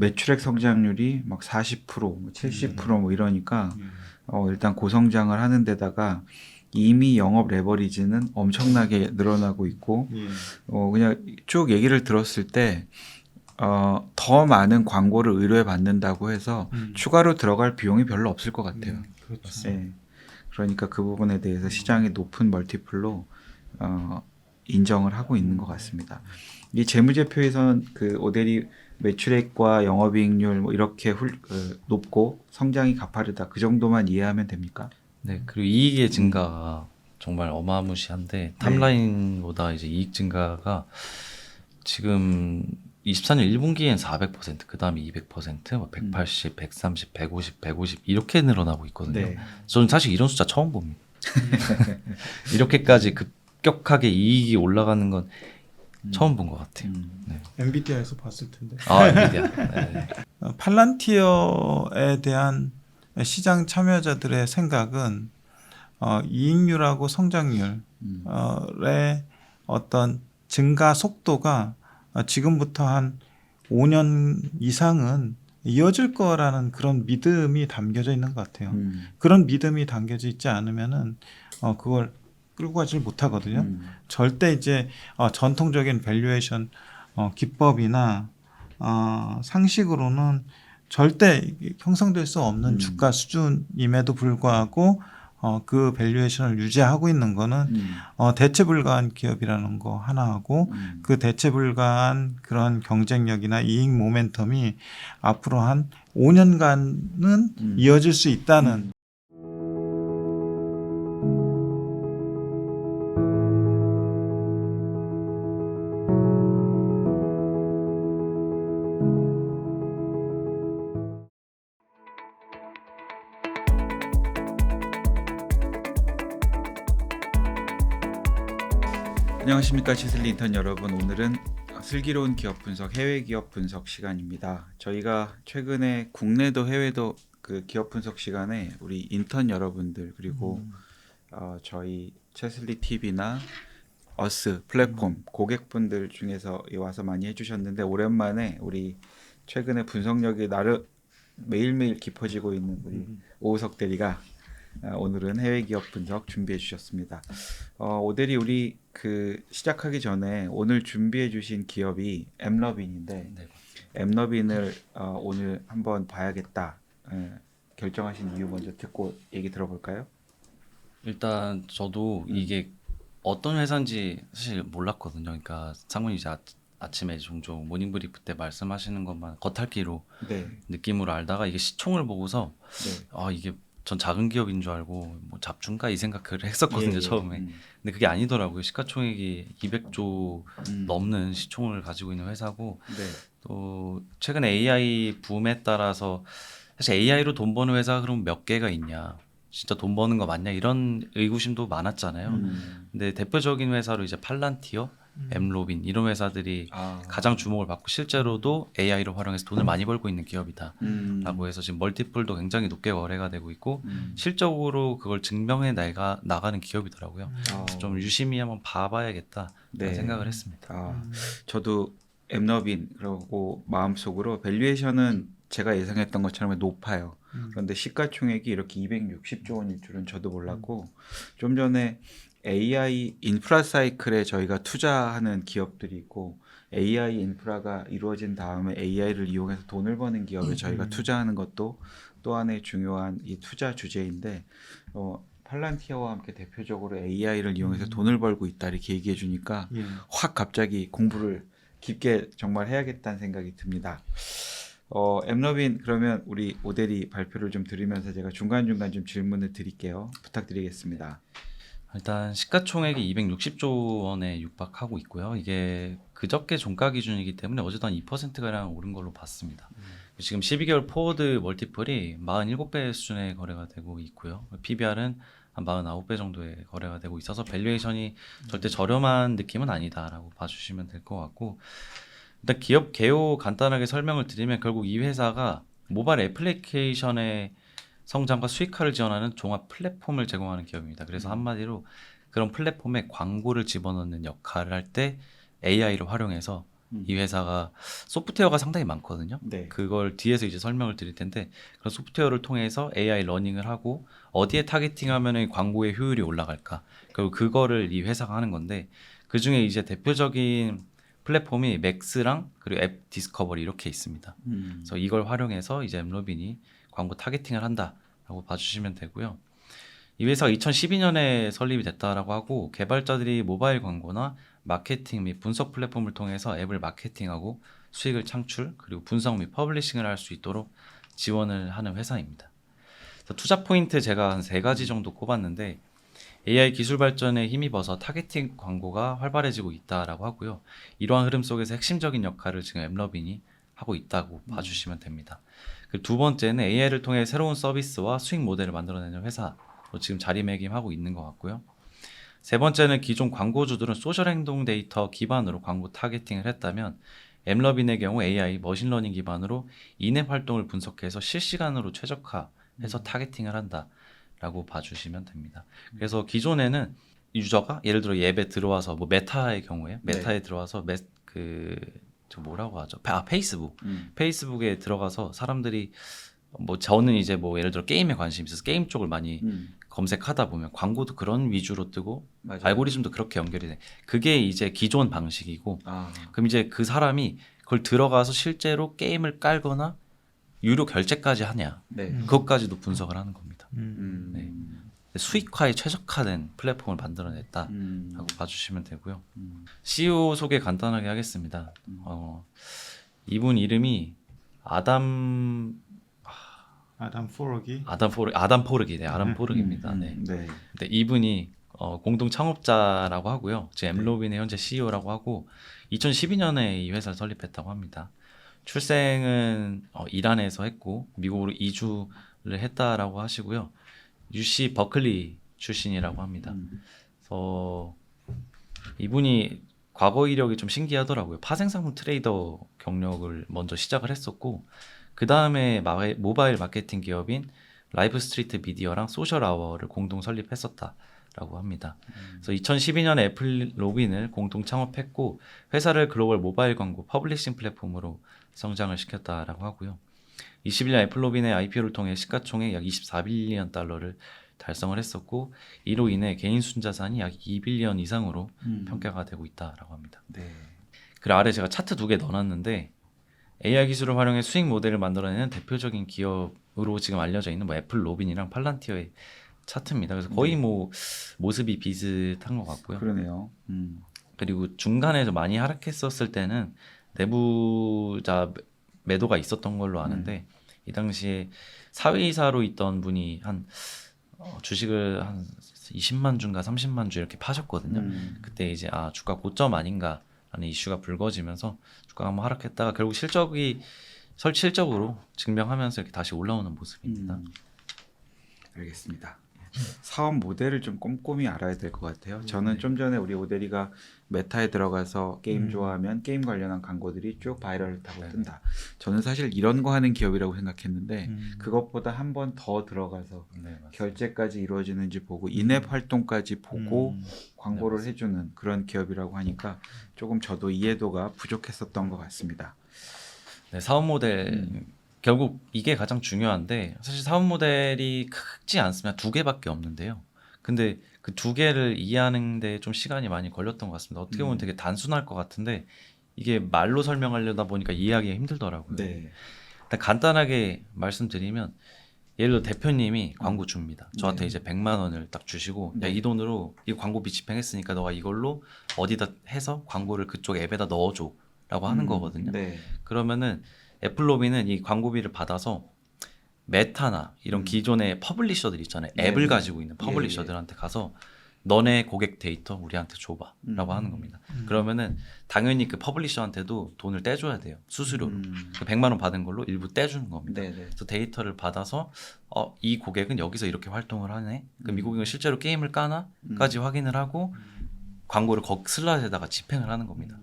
매출액 성장률이 막 40%, 70% 이러니까 일단 고성장을 하는 데다가 이미 영업 레버리지는 엄청나게 늘어나고 있고 그냥 쭉 얘기를 들었을 때 더 많은 광고를 의뢰 받는다고 해서 추가로 들어갈 비용이 별로 없을 것 같아요. 그렇죠. 네. 그러니까 그 부분에 대해서 시장의 높은 멀티플로 인정을 하고 있는 것 같습니다. 이 재무제표에선 그 오데리 매출액과 영업이익률 뭐 이렇게 높고 성장이 가파르다 그 정도만 이해하면 됩니까? 네, 그리고 이익의 증가가 정말 어마무시한데 탑라인보다 이제 이익 증가가 지금 24년 1분기엔 400%, 그 다음에 200%, 뭐 180, 130, 150, 150 이렇게 늘어나고 있거든요. 네. 저는 사실 이런 숫자 처음 봅니다. 이렇게까지 급격하게 이익이 올라가는 건 처음 본 것 같아요. 네. 엔비디아에서 봤을 텐데. 아, 엔비디아. 네. 팔란티어에 대한 시장 참여자들의 생각은 이익률하고 성장률의 어떤 증가 속도가 지금부터 한 5년 이상은 이어질 거라는 그런 믿음이 담겨져 있는 것 같아요. 그런 믿음이 담겨져 있지 않으면은 그걸 끌고 가질 못하거든요. 절대 이제 전통적인 밸류에이션 기법이나 상식으로는 절대 형성될 수 없는 주가 수준임에도 불구하고 그 밸류에이션을 유지하고 있는 거는 대체 불가한 기업이라는 거 하나하고 그 대체 불가한 그런 경쟁력이나 이익 모멘텀이 앞으로 한 5년간은 이어질 수 있다는 안녕하십니까 시슬리 인턴 여러분. 오늘은 슬기로운 기업 분석, 해외 기업 분석 시간입니다. 저희가 최근에 국내도 해외도 그 기업 분석 시간에 우리 인턴 여러분들 그리고 저희 채슬리 TV나 어스 플랫폼 고객분들 중에서 와서 많이 해주셨는데 오랜만에 우리 최근에 분석력이 나름 매일매일 깊어지고 있는 우리 오우석 대리가 오늘은 해외 기업 분석 준비해 주셨습니다. 오대리 우리 그 시작하기 전에 오늘 준비해 주신 기업이 엠러빈인데 네. 엠러빈을 오늘 한번 봐야겠다 결정하신 이유 먼저 듣고 얘기 들어볼까요? 일단 저도 이게 어떤 회사인지 사실 몰랐거든요. 그러니까 상무님 이제 아침에 종종 모닝브리프 때 말씀하시는 것만 겉핥기로 네. 느낌으로 알다가 이게 시총을 보고서 네. 이게 전 작은 기업인 줄 알고 뭐 잡중가 이 생각을 했었거든요. 예. 처음에. 근데 그게 아니더라고요. 시가총액이 200조 넘는 시총을 가지고 있는 회사고 네. 또 최근 AI 붐에 따라서 사실 AI로 돈 버는 회사가 그럼 몇 개가 있냐, 진짜 돈 버는 거 맞냐 이런 의구심도 많았잖아요. 근데 대표적인 회사로 이제 팔란티어, 엠로빈 이런 회사들이 가장 주목을 받고 실제로도 AI를 활용해서 돈을 많이 벌고 있는 기업이다라고 해서 지금 멀티플도 굉장히 높게 거래가 되고 있고 실적으로 그걸 증명해 나가는 기업이더라고요. 그래서 좀 유심히 한번 봐봐야겠다 네. 생각을 했습니다. 저도 엠러빈 그리고 마음속으로 밸류에이션은 제가 예상했던 것처럼 높아요. 그런데 시가총액이 이렇게 260조 원일 줄은 저도 몰랐고 좀 전에 AI 인프라 사이클에 저희가 투자하는 기업들이 있고 AI 인프라가 이루어진 다음에 AI를 이용해서 돈을 버는 기업에 저희가 투자하는 것도 또 하나의 중요한 이 투자 주제인데 팔란티어와 함께 대표적으로 AI를 이용해서 돈을 벌고 있다 이렇게 얘기해 주니까 확 갑자기 공부를 깊게 정말 해야겠다는 생각이 듭니다. 엠러빈 그러면 우리 오대리 발표를 좀 들으면서 제가 중간중간 좀 질문을 드릴게요. 부탁드리겠습니다. 일단 시가총액이 260조 원에 육박하고 있고요. 이게 그저께 종가 기준이기 때문에 어제도 한 2%가량 오른 걸로 봤습니다. 지금 12개월 포워드 멀티플이 47배 수준의 거래가 되고 있고요. PBR은 한 49배 정도의 거래가 되고 있어서 밸류에이션이 절대 저렴한 느낌은 아니다라고 봐주시면 될 것 같고, 일단 기업 개요 간단하게 설명을 드리면 결국 이 회사가 모바일 애플리케이션의 성장과 수익화를 지원하는 종합 플랫폼을 제공하는 기업입니다. 그래서 한마디로 그런 플랫폼에 광고를 집어넣는 역할을 할 때 AI를 활용해서 이 회사가 소프트웨어가 상당히 많거든요. 네. 그걸 뒤에서 이제 설명을 드릴 텐데 그런 소프트웨어를 통해서 AI 러닝을 하고 어디에 타겟팅하면은 광고의 효율이 올라갈까 그리고 그거를 이 회사가 하는 건데 그 중에 이제 대표적인 플랫폼이 맥스랑 그리고 앱 디스커버리 이렇게 있습니다. 그래서 이걸 활용해서 이제 엠러빈이 광고 타겟팅을 한다라고 봐주시면 되고요. 이 회사가 2012년에 설립이 됐다라고 하고 개발자들이 모바일 광고나 마케팅 및 분석 플랫폼을 통해서 앱을 마케팅하고 수익을 창출 그리고 분석 및 퍼블리싱을 할 수 있도록 지원을 하는 회사입니다. 그래서 투자 포인트 제가 한 3가지 정도 꼽았는데 AI 기술 발전에 힘입어서 타겟팅 광고가 활발해지고 있다라고 하고요. 이러한 흐름 속에서 핵심적인 역할을 지금 엠러빈이 하고 있다고 봐주시면 됩니다. 그리고 두 번째는 AI를 통해 새로운 서비스와 수익 모델을 만들어내는 회사로 지금 자리매김하고 있는 것 같고요. 세 번째는 기존 광고주들은 소셜 행동 데이터 기반으로 광고 타겟팅을 했다면 엠러빈의 경우 AI 머신러닝 기반으로 인앱 활동을 분석해서 실시간으로 최적화해서 타겟팅을 한다라고 봐주시면 됩니다. 그래서 기존에는 유저가 예를 들어 앱에 들어와서 뭐 메타의 경우에 메타에 들어와서 저 뭐라고 하죠? 페이스북. 페이스북에 들어가서 사람들이 뭐 저는 이제 뭐 예를 들어 게임에 관심이 있어서 게임 쪽을 많이 검색하다 보면 광고도 그런 위주로 뜨고 맞아요. 알고리즘도 그렇게 연결이 돼. 그게 이제 기존 방식이고 아, 그럼 이제 그 사람이 그걸 들어가서 실제로 게임을 깔거나 유료 결제까지 하냐 네. 그것까지도 분석을 하는 겁니다. 음. 네. 수익화에 최적화된 플랫폼을 만들어냈다라고 음. 봐주시면 되고요. 음. CEO 소개 간단하게 하겠습니다. 이분 이름이 아담 포르기입니다. 네. 네. 근데 이분이 공동 창업자라고 하고요. 지금 엠로빈의 현재 CEO라고 하고 2012년에 이 회사를 설립했다고 합니다. 출생은 이란에서 했고 미국으로 이주를 했다라고 하시고요. UC 버클리 출신이라고 합니다. 그래서 이분이 과거 이력이 좀 신기하더라고요. 파생상품 트레이더 경력을 먼저 시작을 했었고 그 다음에 모바일 마케팅 기업인 라이브 스트리트 미디어랑 소셜 아워를 공동 설립했었다라고 합니다. 그래서 2012년에 애플 로빈을 공동 창업했고 회사를 글로벌 모바일 광고 퍼블리싱 플랫폼으로 성장을 시켰다라고 하고요. 21년 애플 로빈의 IPO를 통해 시가총액 약 24빌리언 달러를 달성을 했었고 이로 인해 개인 순자산이 약 2빌리언 이상으로 평가가 되고 있다라고 합니다. 네. 그 아래 제가 차트 2개 넣어놨는데 AI 기술을 활용해 수익 모델을 만들어내는 대표적인 기업으로 지금 알려져 있는 뭐 애플 로빈이랑 팔란티어의 차트입니다. 그래서 거의 뭐 모습이 비슷한 것 같고요. 그러네요. 그리고 중간에 좀 많이 하락했었을 때는 내부자 매도가 있었던 걸로 아는데 이 당시에 사회이사로 있던 분이 한 주식을 한 20만 주인가 30만 주 이렇게 파셨거든요. 그때 이제 주가 고점 아닌가 라는 이슈가 불거지면서 주가가 한번 하락했다가 결국 실적으로 증명하면서 이렇게 다시 올라오는 모습입니다. 알겠습니다. 사업 모델을 좀 꼼꼼히 알아야 될 것 같아요. 저는 좀 전에 우리 오대리가 메타에 들어가서 게임 좋아하면 게임 관련한 광고들이 쭉 바이럴을 타고 뜬다. 저는 사실 이런 거 하는 기업이라고 생각했는데 그것보다 한 번 더 들어가서 결제까지 이루어지는지 보고 인앱 활동까지 보고 광고를 해주는 그런 기업이라고 하니까 조금 저도 이해도가 부족했었던 것 같습니다. 네, 사업 모델 결국 이게 가장 중요한데 사실 사업 모델이 크지 않으면 2개밖에 없는데요. 근데 그 2개를 이해하는데 좀 시간이 많이 걸렸던 것 같습니다. 어떻게 보면 되게 단순할 것 같은데 이게 말로 설명하려다 보니까 이해하기가 힘들더라고요. 네. 일단 간단하게 말씀드리면 예를 들어 대표님이 광고 줍니다. 저한테 이제 100만 원을 딱 주시고 야, 이 돈으로 이 광고비 집행했으니까 너가 이걸로 어디다 해서 광고를 그쪽 앱에다 넣어줘 라고 하는 거거든요. 네. 그러면은 애플로비는 이 광고비를 받아서 메타나 이런 기존의 퍼블리셔들 있잖아요. 앱을 가지고 있는 퍼블리셔들한테 가서 너네 고객 데이터 우리한테 줘봐 라고 하는 겁니다. 그러면은 당연히 그 퍼블리셔한테도 돈을 떼줘야 돼요. 수수료로. 그 100만 원 받은 걸로 일부 떼주는 겁니다. 네네. 그래서 데이터를 받아서 이 고객은 여기서 이렇게 활동을 하네. 그럼 이 고객은 실제로 게임을 까나까지 확인을 하고 광고를 슬롯에다가 집행을 하는 겁니다.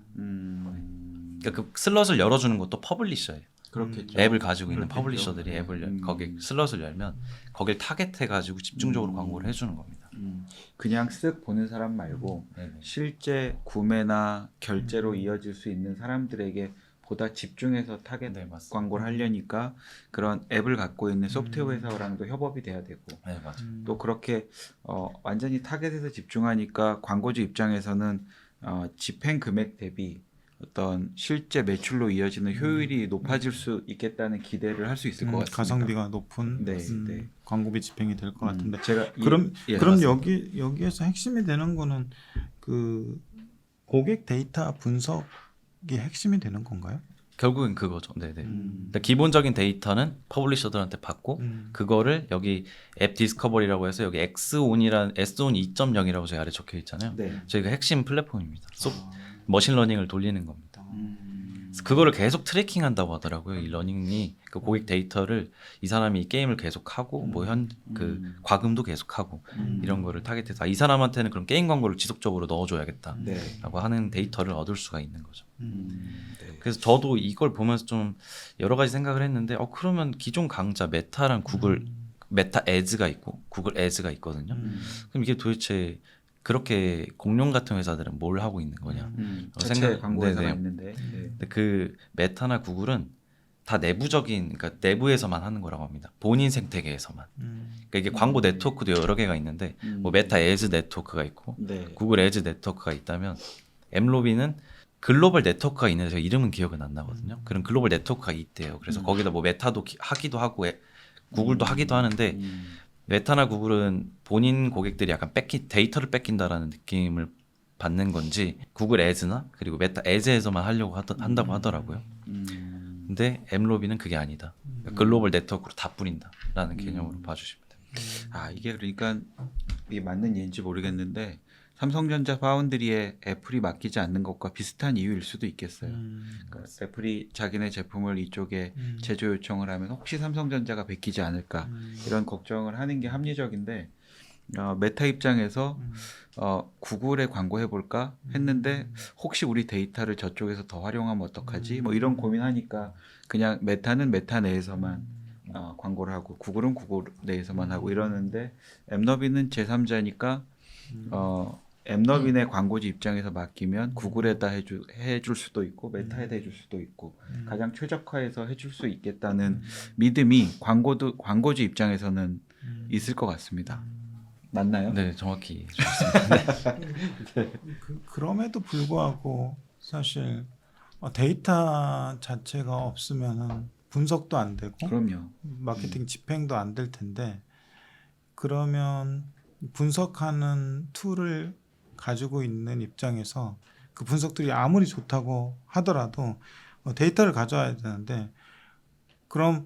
그러니까 그 슬롯을 열어주는 것도 퍼블리셔예요. 그렇겠죠. 앱을 가지고 있는 그렇겠죠. 퍼블리셔들이 네. 앱을 거기 슬롯을 열면 거길 타겟해 가지고 집중적으로 광고를 해주는 겁니다. 그냥 쓱 보는 사람 말고 네네. 실제 구매나 결제로 이어질 수 있는 사람들에게 보다 집중해서 타겟 네, 맞습니다. 광고를 하려니까 그런 앱을 갖고 있는 소프트웨어 회사랑도 협업이 돼야 되고 네, 맞아요. 또 그렇게 완전히 타겟에서 집중하니까 광고주 입장에서는 집행 금액 대비 어떤 실제 매출로 이어지는 효율이 높아질 수 있겠다는 기대를 할 수 있을 것 같습니다. 가성비가 높은 네, 네. 광고비 집행이 될 것 같은데. 제가 그럼 예, 그럼 맞습니다. 여기에서 핵심이 되는 거는 그 고객 데이터 분석이 핵심이 되는 건가요? 결국엔 그거죠. 네네. 그러니까 기본적인 데이터는 퍼블리셔들한테 받고 그거를 여기 앱 디스커버리라고 해서 여기 X온이란 S온 2.0이라고 저희 아래 적혀 있잖아요. 네. 저희가 핵심 플랫폼입니다. 머신러닝을 돌리는 겁니다. 음. 그래서 그거를 계속 트래킹한다고 하더라고요. 이 러닝이 그 고객 데이터를 이 사람이 이 게임을 계속하고 뭐 그 과금도 계속하고 이런 거를 타겟해서 이 사람한테는 그럼 게임 광고를 지속적으로 넣어줘야겠다라고 네. 하는 데이터를 얻을 수가 있는 거죠. 네. 그래서 저도 이걸 보면서 좀 여러 가지 생각을 했는데 그러면 기존 강자 메타랑 구글 메타 애즈가 있고 구글 애즈가 있거든요. 그럼 이게 도대체 그렇게 공룡 같은 회사들은 뭘 하고 있는 거냐? 자체 광고회사가 네네. 있는데 네. 근데 그 메타나 구글은 다 내부적인, 그러니까 내부에서만 하는 거라고 합니다. 본인 생태계에서만. 그러니까 이게 광고 네트워크도 여러 개가 있는데 뭐 메타 애즈 네트워크가 있고 네. 구글 애즈 네트워크가 있다면 엠로비는 글로벌 네트워크가 있는데 제가 이름은 기억은 안 나거든요. 그런 글로벌 네트워크가 있대요. 그래서 거기다 뭐 메타도 하기도 하고 구글도 하기도 하는데 메타나 구글은 본인 고객들이 약간 데이터를 뺏긴다라는 느낌을 받는 건지 구글 애즈나 그리고 메타 애즈에서만 하려고 한다고 하더라고요. 근데 엠로비는 그게 아니다. 그러니까 글로벌 네트워크로 다 뿌린다라는 개념으로 봐주시면 됩니다. 이게 그러니까 이게 맞는 얘기인지 모르겠는데 삼성전자 파운드리에 애플이 맡기지 않는 것과 비슷한 이유일 수도 있겠어요. 그러니까 애플이 자기네 제품을 이쪽에 제조 요청을 하면 혹시 삼성전자가 베끼지 않을까 이런 걱정을 하는 게 합리적인데 메타 입장에서 구글에 광고해 볼까 했는데 혹시 우리 데이터를 저쪽에서 더 활용하면 어떡하지? 뭐 이런 고민하니까 그냥 메타는 메타 내에서만 광고를 하고 구글은 구글 내에서만 하고 이러는데 엠너비는 제3자니까 엠너빈의 광고주 입장에서 맡기면 구글에다 해줄 수도 있고 메타에다 해줄 수도 있고 가장 최적화해서 해줄 수 있겠다는 믿음이 광고주 입장에서는 있을 것 같습니다. 맞나요? 네, 정확히 좋습니다. 그럼에도 불구하고 사실 데이터 자체가 없으면은 분석도 안 되고 그럼요. 마케팅 집행도 안 될 텐데 그러면 분석하는 툴을 가지고 있는 입장에서 그 분석들이 아무리 좋다고 하더라도 데이터를 가져와야 되는데 그럼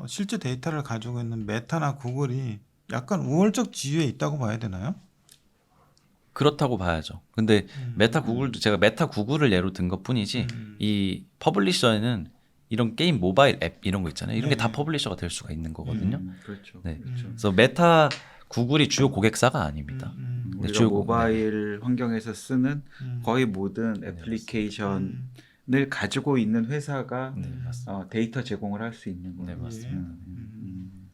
실제 데이터를 가지고 있는 메타나 구글이 약간 우월적 지위에 있다고 봐야 되나요? 그렇다고 봐야죠. 근데 메타 구글도 제가 메타 구글을 예로 든 것뿐이지 이 퍼블리셔에는 이런 게임 모바일 앱 이런 거 있잖아요. 이런 게 다 퍼블리셔가 될 수가 있는 거거든요. 그렇죠. 네. 그렇죠. 그래서 메타 구글이 주요 고객사가 아닙니다. 우리가 주요 모바일 환경에서 쓰는 거의 모든 애플리케이션을 가지고 있는 회사가 네, 맞습니다. 데이터 제공을 할 수 있는 네, 거예요. 맞습니다.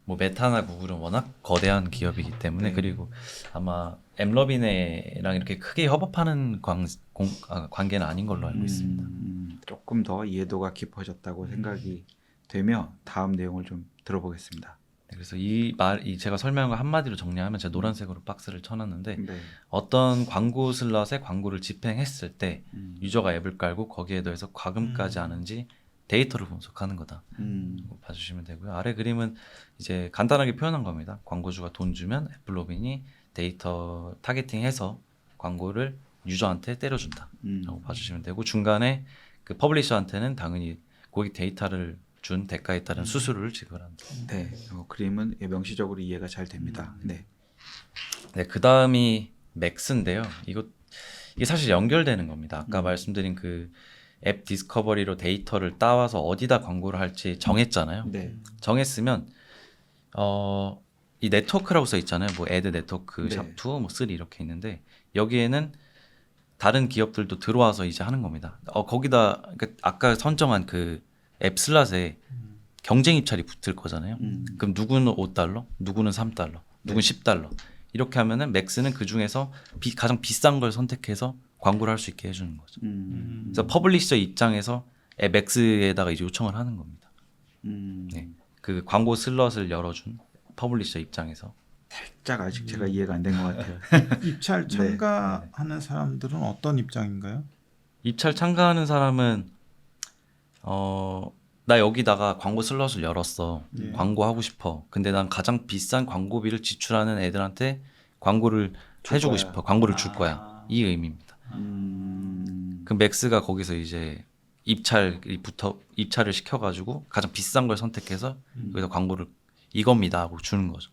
뭐 메타나 구글은 워낙 거대한 기업이기 때문에 그리고 아마 엠러빈이랑 이렇게 크게 협업하는 관계는 아닌 걸로 알고 있습니다. 조금 더 이해도가 깊어졌다고 생각이 되며 다음 내용을 좀 들어보겠습니다. 네, 그래서 이 제가 설명한 거 한마디로 정리하면 제가 노란색으로 박스를 쳐놨는데 네. 어떤 광고 슬롯에 광고를 집행했을 때 유저가 앱을 깔고 거기에 더해서 과금까지 하는지 데이터를 분석하는 거다. 봐주시면 되고요. 아래 그림은 이제 간단하게 표현한 겁니다. 광고주가 돈 주면 애플로빈이 데이터 타겟팅해서 광고를 유저한테 때려준다라고 봐주시면 되고 중간에 그 퍼블리셔한테는 당연히 고객 데이터를 준 대가에 따른 수수료를 지급한다. 네, 그림은 명시적으로 이해가 잘 됩니다. 네. 네, 그 다음이 맥스인데요. 이게 사실 연결되는 겁니다. 아까 말씀드린 그 앱 디스커버리로 데이터를 따와서 어디다 광고를 할지 정했잖아요. 네. 정했으면 이 네트워크라고 써 있잖아요. 뭐 애드 네트워크, 네. 샵2, 뭐 3 이렇게 있는데 여기에는 다른 기업들도 들어와서 이제 하는 겁니다. 거기다 그러니까 아까 선정한 그 앱 슬롯에 경쟁 입찰이 붙을 거잖아요. 그럼 누구는 $5, 누구는 $3, 누구는 $10 이렇게 하면은 맥스는 그 중에서 가장 비싼 걸 선택해서 광고를 할 수 있게 해주는 거죠. 그래서 퍼블리셔 입장에서 앱 맥스에다가 이제 요청을 하는 겁니다. 네. 그 광고 슬롯을 열어준 퍼블리셔 입장에서. 살짝 아직 제가 이해가 안 된 것 같아요. 입찰 참가하는 사람들은 어떤 입장인가요? 입찰 참가하는 사람은 나 여기다가 광고 슬롯을 열었어. 예. 광고하고 싶어. 근데 난 가장 비싼 광고비를 지출하는 애들한테 광고를 해주고 거야. 싶어. 광고를 줄 거야. 이 의미입니다. 그 맥스가 거기서 이제 입찰을 시켜가지고 가장 비싼 걸 선택해서 여기서 광고를 이겁니다 하고 주는 거죠.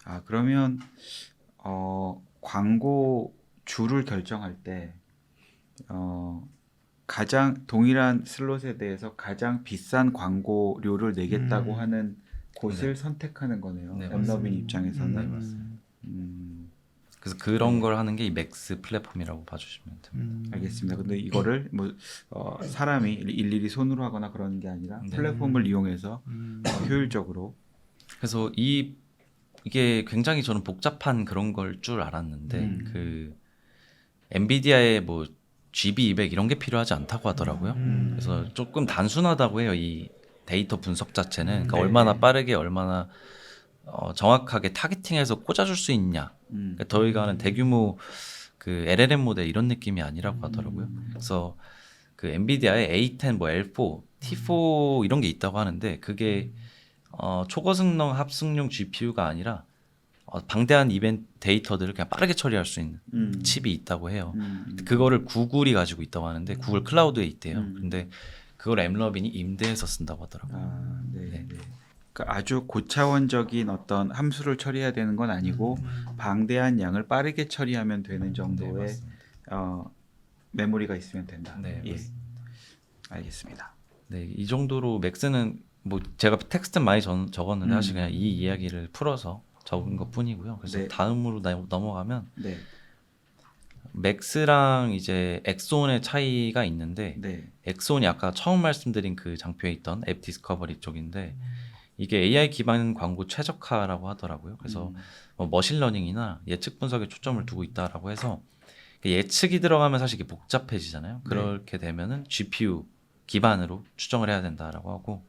아 그러면 광고 주를 결정할 때 가장 동일한 슬롯에 대해서 가장 비싼 광고료를 내겠다고 하는 곳을 선택하는 거네요. 네, 앱너빈 입장에서는. 네, 맞습니다. 그래서 그런 걸 하는 게 이 맥스 플랫폼이라고 봐주시면 됩니다. 알겠습니다. 근데 이거를 뭐 사람이 일일이 손으로 하거나 그러는 게 아니라 네. 플랫폼을 이용해서 효율적으로. 그래서 이게 굉장히 저는 복잡한 그런 걸 줄 알았는데 그 엔비디아의 뭐 GB200 이런 게 필요하지 않다고 하더라고요. 그래서 조금 단순하다고 해요. 이 데이터 분석 자체는 그러니까 네. 얼마나 빠르게 얼마나 정확하게 타겟팅해서 꽂아줄 수 있냐. 그러니까 저희가 하는 대규모 그 LLM 모델 이런 느낌이 아니라고 하더라고요. 그래서 그 엔비디아의 A10, 뭐 L4, T4 이런 게 있다고 하는데 그게 초고성능 합승용 GPU가 아니라 방대한 이벤트 데이터들을 그냥 빠르게 처리할 수 있는 칩이 있다고 해요. 그거를 구글이 가지고 있다고 하는데 구글 클라우드에 있대요. 근데 그걸 엠러빈이 임대해서 쓴다고 하더라고요. 아, 네. 그러니까 아주 고차원적인 어떤 함수를 처리해야 되는 건 아니고 방대한 양을 빠르게 처리하면 되는 정도의 맞습니다. 메모리가 있으면 된다. 네, 예. 맞습니다. 알겠습니다. 네, 이 정도로 맥스는 뭐 제가 텍스트 많이 적었는데 사실 그냥 이 이야기를 풀어서 적은 것 뿐이고요. 그래서 네. 다음으로 넘어가면 네. 맥스랑 이제 엑소온의 차이가 있는데 네. 엑소온이 아까 처음 말씀드린 그 장표에 있던 앱 디스커버리 쪽인데 이게 AI 기반 광고 최적화라고 하더라고요. 그래서 뭐 머신러닝이나 예측 분석에 초점을 두고 있다라고 해서 예측이 들어가면 사실 이게 복잡해지잖아요. 그렇게 되면은 GPU 기반으로 추정을 해야 된다라고 하고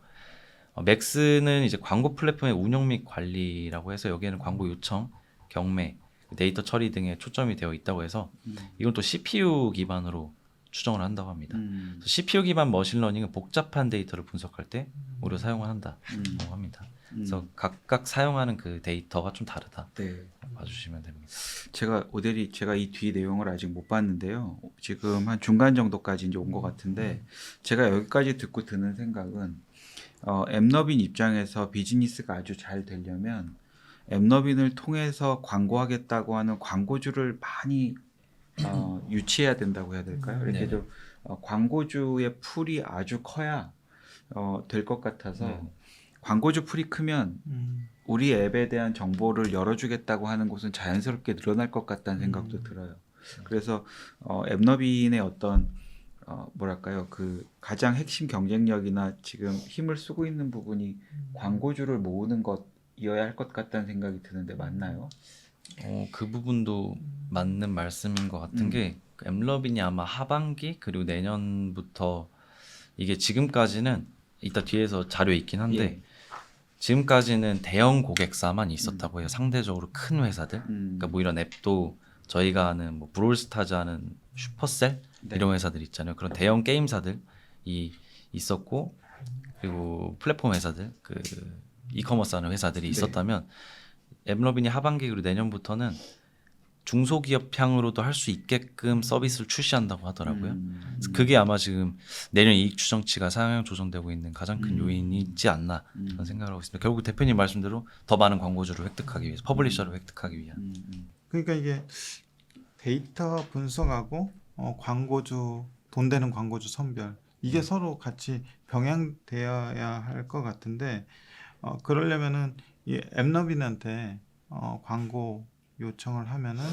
맥스는 이제 광고 플랫폼의 운영 및 관리라고 해서 여기에는 광고 요청, 경매, 데이터 처리 등에 초점이 되어 있다고 해서 이건 또 CPU 기반으로 추정을 한다고 합니다. 그래서 CPU 기반 머신러닝은 복잡한 데이터를 분석할 때 오히려 사용을 한다고 합니다. 그래서 각각 사용하는 그 데이터가 좀 다르다. 네. 봐주시면 됩니다. 제가 이 뒤 내용을 아직 못 봤는데요. 지금 한 중간 정도까지 이제 온 것 같은데 제가 여기까지 듣고 드는 생각은 앱너빈 입장에서 비즈니스가 아주 잘 되려면 앱너빈을 통해서 광고하겠다고 하는 광고주를 많이 유치해야 된다고 해야 될까요? 이렇게 네네. 좀 광고주의 풀이 아주 커야 될 것 같아서 광고주 풀이 크면 우리 앱에 대한 정보를 열어주겠다고 하는 곳은 자연스럽게 늘어날 것 같다는 생각도 들어요. 그래서 앱너빈의 어떤 뭐랄까요, 그 가장 핵심 경쟁력이나 지금 힘을 쓰고 있는 부분이 광고주를 모으는 것이어야 할 것 같다는 생각이 드는데 맞나요? 그 부분도 맞는 말씀인 것 같은 게 엠러빈이 아마 하반기 그리고 내년부터 이게 지금까지는 이따 뒤에서 자료에 있긴 한데 예. 지금까지는 대형 고객사만 있었다고 해요. 상대적으로 큰 회사들. 그러니까 뭐 이런 앱도 저희가 아는 뭐 브롤스타즈 하는 슈퍼셀 네. 이런 회사들 있잖아요. 그런 대형 게임사들이 있었고 그리고 플랫폼 회사들 그 이커머스 하는 회사들이 있었다면 앱러빈이 하반기 그리고 내년부터는 중소기업향으로도 할 수 있게끔 서비스를 출시한다고 하더라고요. 그래서 그게 아마 지금 내년 이익 추정치가 상향 조정되고 있는 가장 큰 요인이지 않나 저는 생각을 하고 있습니다. 결국 대표님 말씀대로 더 많은 광고주를 획득하기 위해서 퍼블리셔를 획득하기 위한. 그러니까 이게 데이터 분석하고 광고주 돈 되는 광고주 선별 이게 서로 같이 병행되어야 할 것 같은데 그러려면은 이 앱너빈한테 광고 요청을 하면은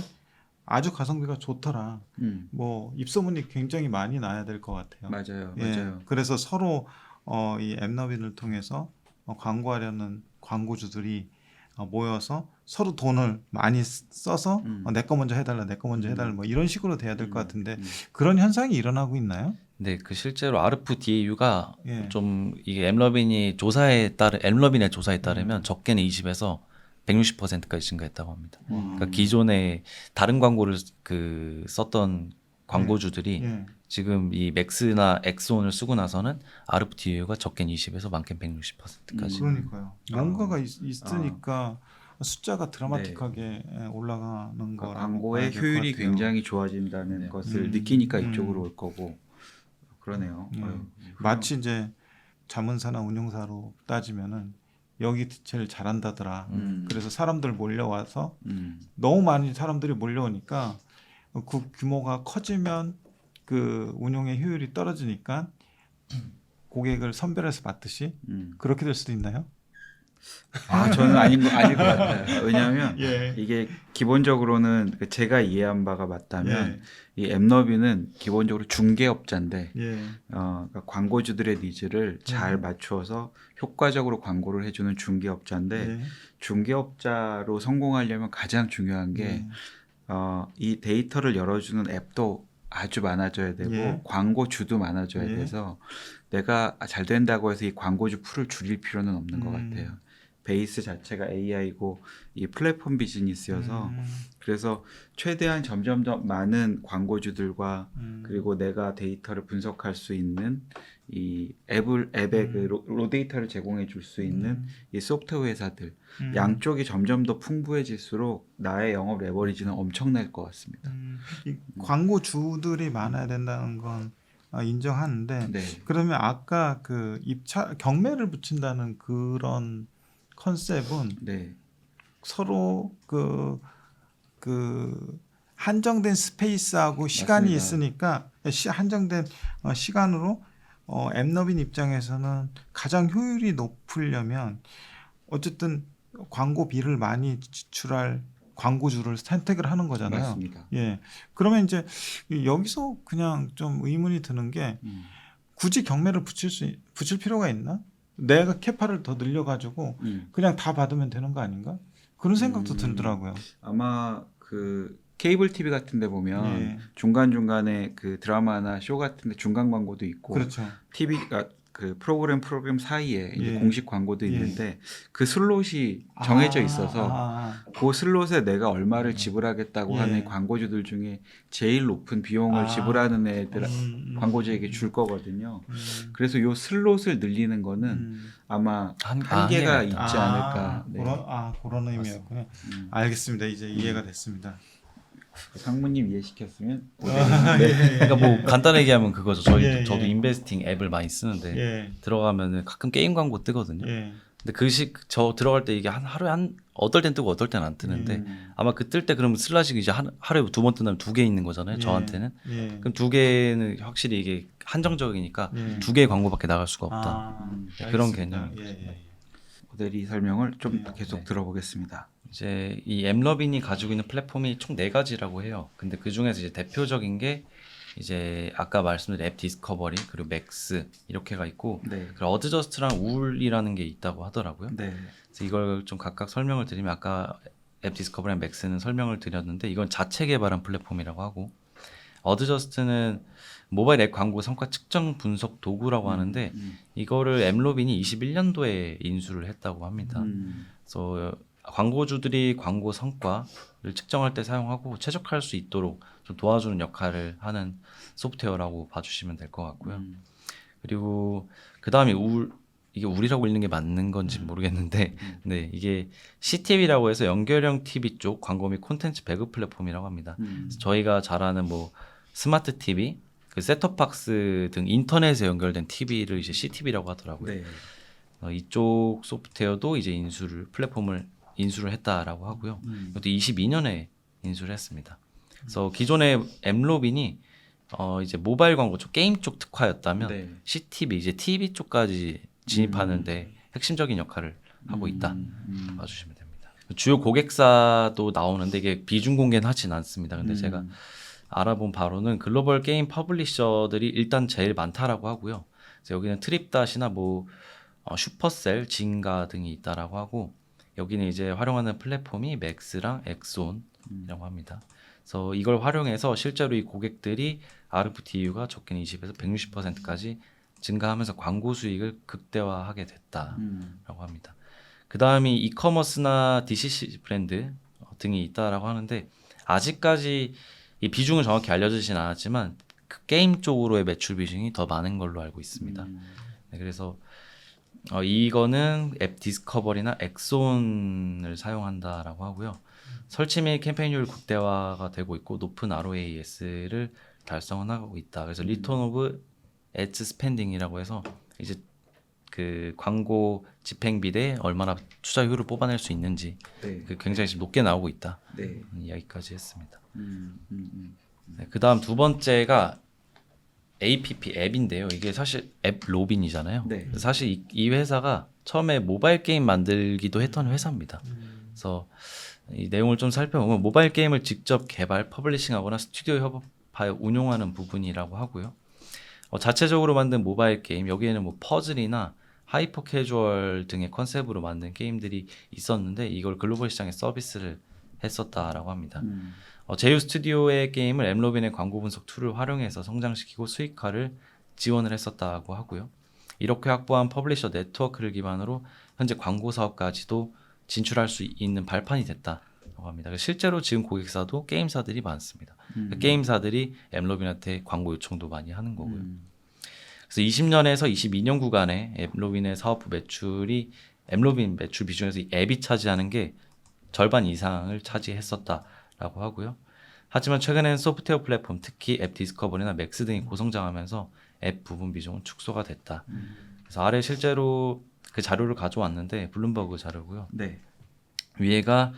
아주 가성비가 좋더라. 음. 뭐 입소문이 굉장히 많이 나야 될 것 같아요. 맞아요. 예, 맞아요. 그래서 서로 이 앱너빈을 통해서 광고하려는 광고주들이 모여서 서로 돈을 많이 써서 내 거 먼저 해달라, 내 거 먼저 해달라, 뭐 이런 식으로 돼야 될 것 같은데 그런 현상이 일어나고 있나요? 네, 그 실제로 아르프 DAU가 예. 좀 이게 앱러빈의 조사에 따르면 적게는 20에서 160%까지 증가했다고 합니다. 그러니까 기존에 다른 광고를 그 썼던 광고주들이 예. 지금 이 맥스나 엑스온을 쓰고 나서는 아르프 DAU가 적게는 20에서 많게는 160%까지. 그러니까요. 뭔가가 있으니까 숫자가 드라마틱하게 올라가는 그러니까 거라고 광고의 봐야 될것 효율이 같아요. 굉장히 좋아진다는 네. 것을 느끼니까 이쪽으로 올 거고 그러네요. 아유, 마치 이제 자문사나 운용사로 따지면은 여기 제일 잘한다더라. 그래서 사람들 몰려와서 너무 많은 사람들이 몰려오니까 그 규모가 커지면 그 운용의 효율이 떨어지니까 고객을 선별해서 받듯이 그렇게 될 수도 있나요? 저는 아닌 것 같아요. 왜냐하면 예. 이게 기본적으로는 제가 이해한 바가 맞다면 이 앱너비는 기본적으로 중개업자인데 예. 그러니까 광고주들의 니즈를 잘 맞추어서 효과적으로 광고를 해주는 중개업자인데 예. 중개업자로 성공하려면 가장 중요한 게 이 데이터를 열어주는 앱도 아주 많아져야 되고 예. 광고주도 많아져야 예. 돼서 내가 잘 된다고 해서 이 광고주 풀을 줄일 필요는 없는 것 같아요. 베이스 자체가 AI고 이 플랫폼 비즈니스여서 그래서 최대한 점점 더 많은 광고주들과 그리고 내가 데이터를 분석할 수 있는 이 앱의 그 로 데이터를 제공해 줄 수 있는 이 소프트웨어 회사들 양쪽이 점점 더 풍부해질수록 나의 영업 레버리지는 엄청날 것 같습니다. 이 광고주들이 많아야 된다는 건 인정하는데 네. 그러면 아까 그 경매를 붙인다는 그런 컨셉은 네. 서로 그 한정된 스페이스하고 시간이 맞습니다. 있으니까 한정된 시간으로 앱너빈 입장에서는 가장 효율이 높으려면 어쨌든 광고비를 많이 지출할 광고주를 선택을 하는 거잖아요. 맞습니다. 예. 그러면 이제 여기서 그냥 좀 의문이 드는 게 굳이 경매를 붙일 필요가 있나? 내가 캐파를 더 늘려가지고 그냥 다 받으면 되는 거 아닌가? 그런 생각도 들더라고요. 아마 그 케이블 TV 같은데 보면 예. 중간 중간에 그 드라마나 쇼 같은데 중간 광고도 있고 그렇죠. TV가 그 프로그램 사이에 이제 예. 공식 광고도 예. 있는데 그 슬롯이 정해져 있어서 그 슬롯에 내가 얼마를 지불하겠다고 예. 하는 광고주들 중에 제일 높은 비용을 지불하는 애들 광고주에게 줄 거거든요. 그래서 요 슬롯을 늘리는 거는 아마 한계가 한계가 있지 있다. 않을까. 네. 그런 의미였군요. 알겠습니다. 이제 이해가 됐습니다. 상무님 이해시켰으면 그러니까 뭐 간단하게 얘기하면 그거죠. 저도 예. 인베스팅 앱을 많이 쓰는데 예. 들어가면은 가끔 게임 광고 뜨거든요. 예. 근데 저 들어갈 때 이게 하루에 어떨 땐 뜨고 어떨 땐 안 뜨는데 아마 그 뜰 때 그러면 슬라시 이제 하루에 2번 뜬다면 2개 있는 거잖아요. 저한테는. 예. 그럼 2개는 확실히 이게 한정적이니까 예. 2개의 광고밖에 나갈 수가 없다. 그런 알겠습니다. 개념. 모델이 설명을 좀 계속 네. 들어보겠습니다. 이제 이 앱러빈이 가지고 있는 플랫폼이 총 4가지라고 해요. 근데 그 중에서 이제 대표적인 게 이제 아까 말씀드린 앱 디스커버리 그리고 맥스 이렇게가 있고 네. 그리고 어드저스트랑 울이라는 게 있다고 하더라고요. 네. 그래서 이걸 좀 각각 설명을 드리면 아까 앱 디스커버리랑 맥스는 설명을 드렸는데 이건 자체 개발한 플랫폼이라고 하고 어드저스트는 모바일 앱 광고 성과 측정 분석 도구라고 하는데 이거를 앱로빈이 21년도에 인수를 했다고 합니다. 그래서 광고주들이 광고 성과를 측정할 때 사용하고 최적화할 수 있도록 좀 도와주는 역할을 하는 소프트웨어라고 봐주시면 될 것 같고요. 그리고 그 다음에 이게 울이라고 읽는 게 맞는 건지 모르겠는데, 네, 이게 CTV라고 해서 연결형 TV 쪽 광고 및 콘텐츠 배급 플랫폼이라고 합니다. 그래서 저희가 잘 아는 뭐 스마트 TV, 그 셋톱박스 등 인터넷에 연결된 TV를 이제 CTV라고 하더라고요. 네. 이쪽 소프트웨어도 이제 플랫폼을 인수를 했다라고 하고요. 이것도 22년에 인수를 했습니다. 그래서 기존의 앱로빈이 이제 모바일 광고 쪽 게임 쪽 특화였다면 네. CTV 이제 TV 쪽까지 진입하는데 핵심적인 역할을 하고 있다 봐주시면 됩니다. 주요 고객사도 나오는데 이게 비중 공개는 하진 않습니다. 근데 제가 알아본 바로는 글로벌 게임 퍼블리셔들이 일단 제일 많다라고 하고요. 그래서 여기는 트립닷이나 뭐 슈퍼셀, 진가 등이 있다라고 하고 여기는 이제 활용하는 플랫폼이 맥스랑 엑손이라고 합니다. 그래서 이걸 활용해서 실제로 이 고객들이 RFDU가 적게는 20에서 160%까지 증가하면서 광고 수익을 극대화하게 됐다라고 합니다. 그 다음이 이커머스나 DCC 브랜드 등이 있다라고 하는데 아직까지 이 비중은 정확히 알려지진 않았지만 그 게임 쪽으로의 매출 비중이 더 많은 걸로 알고 있습니다. 네, 그래서 이거는 앱 디스커버리나 엑손을 사용한다라고 하고요. 설치 및 캠페인율 극대화가 되고 있고 높은 ROAS를 달성하고 있다. 그래서 리턴 오브 애드 스펜딩이라고 해서 이제 그 광고 집행비 대 얼마나 투자 효율을 뽑아낼 수 있는지 네. 그 굉장히 지금 높게 나오고 있다. 네. 이야기까지 했습니다. 음. 네, 그다음 두 번째가 APP 앱인데요. 이게 사실 앱 로빈이잖아요. 네. 사실 이 회사가 처음에 모바일 게임 만들기도 했던 회사입니다. 그래서 이 내용을 좀 살펴보면 모바일 게임을 직접 개발, 퍼블리싱하거나 스튜디오 협업하여 운용하는 부분이라고 하고요. 자체적으로 만든 모바일 게임 여기에는 뭐 퍼즐이나 하이퍼 캐주얼 등의 컨셉으로 만든 게임들이 있었는데 이걸 글로벌 시장에 서비스를 했었다라고 합니다. 제휴 스튜디오의 게임을 엠로빈의 광고 분석 툴을 활용해서 성장시키고 수익화를 지원을 했었다고 하고요. 이렇게 확보한 퍼블리셔 네트워크를 기반으로 현재 광고 사업까지도 진출할 수 있는 발판이 됐다고 합니다. 실제로 지금 고객사도 게임사들이 많습니다. 게임사들이 엠로빈한테 광고 요청도 많이 하는 거고요. 그래서 20년에서 22년 구간에 엠로빈의 사업부 매출이 엠로빈 매출 비중에서 이 앱이 차지하는 게 절반 이상을 차지했었다라고 하고요. 하지만 최근에는 소프트웨어 플랫폼, 특히 앱 디스커버리나 맥스 등이 고성장하면서 앱 부분 비중은 축소가 됐다. 그래서 아래 실제로 그 자료를 가져왔는데 블룸버그 자료고요. 네. 위에가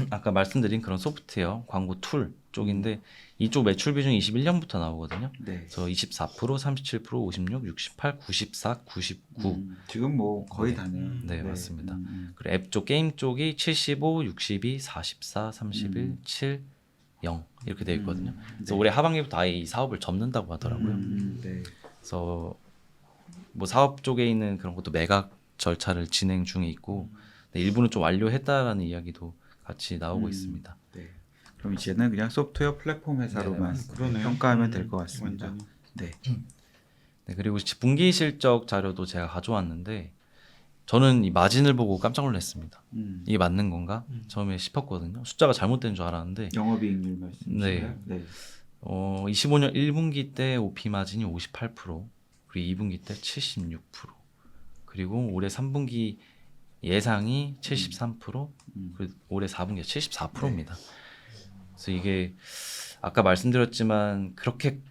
아까 말씀드린 그런 소프트웨어 광고 툴 쪽인데 이쪽 매출 비중이 21년부터 나오거든요. 네. 그래서 24%, 37%, 56, 68, 94, 99. 지금 뭐 거의 다네요. 네, 맞습니다. 그리고 앱 쪽, 게임 쪽이 75, 62, 44, 31, 7, 0 이렇게 되어 있거든요. 그래서 올해 하반기부터 아예 이 사업을 접는다고 하더라고요. 네. 그래서 뭐 사업 쪽에 있는 그런 것도 매각 절차를 진행 중에 있고 네, 일부는 좀 완료했다라는 이야기도 같이 나오고 있습니다. 네. 그럼 이제는 그냥 소프트웨어 플랫폼 회사로만 그러네요. 평가하면 될 것 같습니다. 완전히. 네. 네, 그리고 분기 실적 자료도 제가 가져왔는데 저는 이 마진을 보고 깜짝 놀랐습니다. 이게 맞는 건가? 처음에 싶었거든요. 숫자가 잘못된 줄 알았는데 영업이익률 말씀이신가요? 네. 25년 1분기 때 OP 마진이 58%, 그리고 2분기 때 76%, 그리고 올해 3분기 예상이 73%, 그리고 올해 4분기가 74%입니다. 그래서 이게 아까 말씀드렸지만 그렇게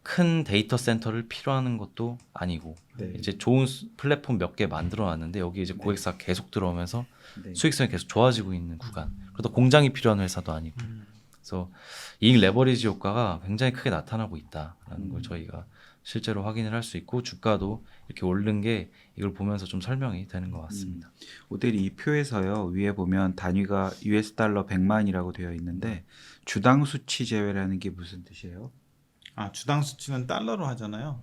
큰 데이터 센터를 필요하는 것도 아니고 네. 이제 좋은 플랫폼 몇 개 만들어 놨는데 여기 이제 고객사 계속 들어오면서 네. 수익성이 계속 좋아지고 있는 구간. 그래도 공장이 필요한 회사도 아니고. 그래서 이익 레버리지 효과가 굉장히 크게 나타나고 있다라는 걸 저희가 실제로 확인을 할 수 있고 주가도 이렇게 오른 게 이걸 보면서 좀 설명이 되는 것 같습니다. 오대리 이 표에서요 위에 보면 단위가 US 달러 100만이라고 되어 있는데 주당 수치 제외라는 게 무슨 뜻이에요? 주당 수치는 달러로 하잖아요.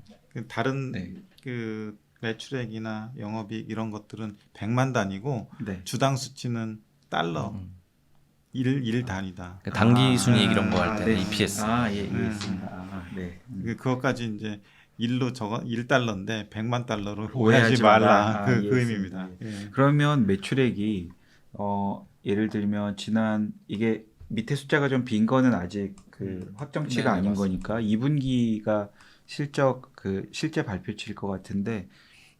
다른 네. 그 매출액이나 영업이익 이런 것들은 100만 단위고 네. 주당 수치는 달러 일 단위다. 그러니까 단기 순이익 이런 거 할 때는 네. EPS. 예, 이해했습니다. 네. 그것까지 이제 일로 적어 1달러인데 100만 달러로 오해하지 오해하지 말라. 마라. 그 이해했습니다. 의미입니다. 예. 그러면 매출액이 예를 들면 지난 이게 밑에 숫자가 좀 빈 거는 아직 그 확정치가 네, 아닌 맞습니다. 거니까 2분기가 실제 발표치일 것 같은데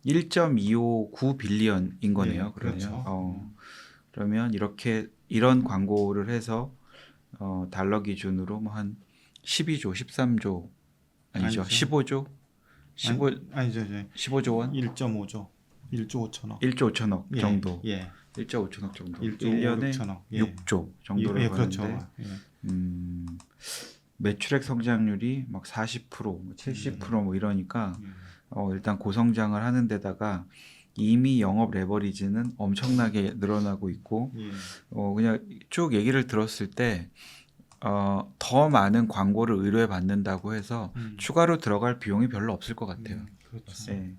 1.259 빌리언인 거네요. 네, 그러면 그렇죠. 그러면 이런 광고를 해서 달러 기준으로 뭐 한 12조, 13조 아니죠? 아니죠. 15조? 아니죠. 이제 15조 원? 1.5조. 1조 5천억. 1조 5천억 정도. 예. 1조 5천억 정도. 1조 1년에 5천억. 예. 6조 정도로 예, 하는데 그렇죠. 예. 매출액 성장률이 막 40%, 뭐 70%뭐 이러니까 일단 고성장을 하는 데다가 이미 영업 레버리지는 엄청나게 늘어나고 있고 예. 그냥 쭉 얘기를 들었을 때 더 많은 광고를 의뢰 받는다고 해서 추가로 들어갈 비용이 별로 없을 것 같아요. 그렇죠. 네.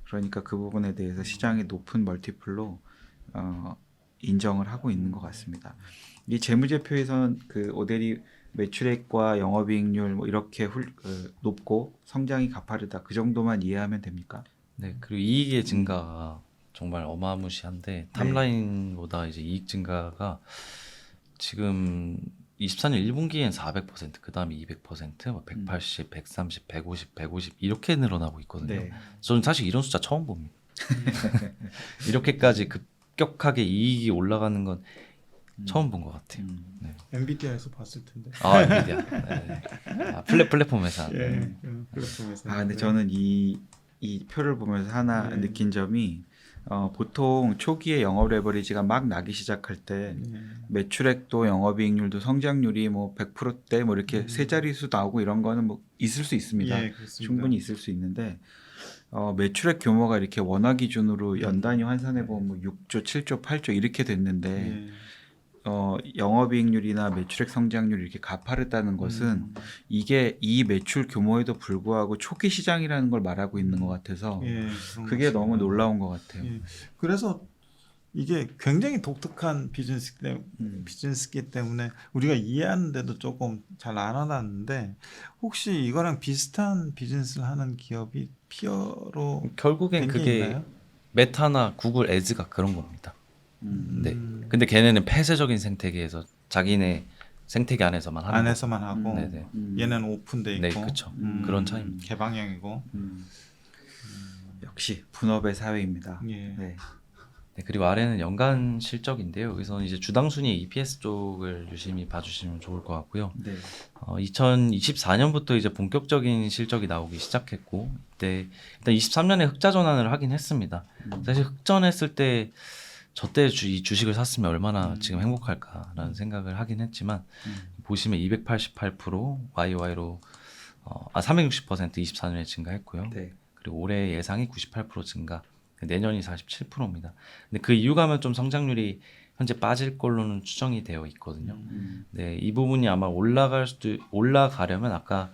그러니까 그 부분에 대해서 시장의 높은 멀티플로 인정을 하고 있는 것 같습니다. 이 재무제표에선 그 오데리 매출액과 영업이익률 뭐 이렇게 높고 성장이 가파르다 그 정도만 이해하면 됩니까? 네, 그리고 이익의 증가가 정말 어마무시한데 탑라인보다 이제 이익 증가가 지금 24년 1분기엔 400%, 그 다음에 200%, 뭐 180, 130, 150, 150 이렇게 늘어나고 있거든요. 네. 저는 사실 이런 숫자 처음 봅니다. 이렇게까지 급격하게 이익이 올라가는 건 처음 본 것 같아요. 네. 엔비디아에서 봤을 텐데. 아, 엔비디아. 네. 아, 플랫폼 회사. 네. 플랫폼에서. 근데 저는 이 표를 보면서 하나 네. 느낀 점이 보통 초기에 영업 레버리지가 막 나기 시작할 때 매출액도 영업이익률도 성장률이 뭐 100%대 뭐 이렇게 세 자릿수 나오고 이런 거는 뭐 있을 수 있습니다. 예, 그렇습니다. 충분히 있을 수 있는데 매출액 규모가 이렇게 원화 기준으로 연단위 환산해 보면 뭐 6조, 7조, 8조 이렇게 됐는데 예. 영업이익률이나 매출액 성장률이 이렇게 가파르다는 것은 이게 이 매출 규모에도 불구하고 초기 시장이라는 걸 말하고 있는 것 같아서 예, 그런 그게 것입니다. 너무 놀라운 것 같아요. 예. 그래서 이게 굉장히 독특한 비즈니스기 때문에 우리가 이해하는데도 조금 잘 안 와닿는데 혹시 이거랑 비슷한 비즈니스를 하는 기업이 피어로 결국엔 된 게 그게 있나요? 메타나 구글 애즈가 그런 겁니다. 네. 음. 근데 걔네는 폐쇄적인 생태계에서 자기네 생태계 안에서만 하는 안에서만 하고 네네. 얘는 오픈돼 있고 네, 그렇죠. 그런 차이입니다. 개방형이고 역시 분업의 사회입니다. 예. 네. 네, 그리고 아래는 연간 실적인데요. 여기서 이제 주당 순위 EPS 쪽을 유심히 봐주시면 좋을 것 같고요. 네. 2024년부터 이제 본격적인 실적이 나오기 시작했고, 이때 일단 23년에 흑자 전환을 하긴 했습니다. 사실 흑전했을 때 저때 이 주식을 샀으면 얼마나 지금 행복할까라는 생각을 하긴 했지만 보시면 288% YY로 360% 24년에 증가했고요. 네. 그리고 올해 예상이 98% 증가, 내년이 47%입니다. 근데 그 이유가 하면 좀 성장률이 현재 빠질 걸로는 추정이 되어 있거든요. 네, 이 부분이 아마 올라가려면 아까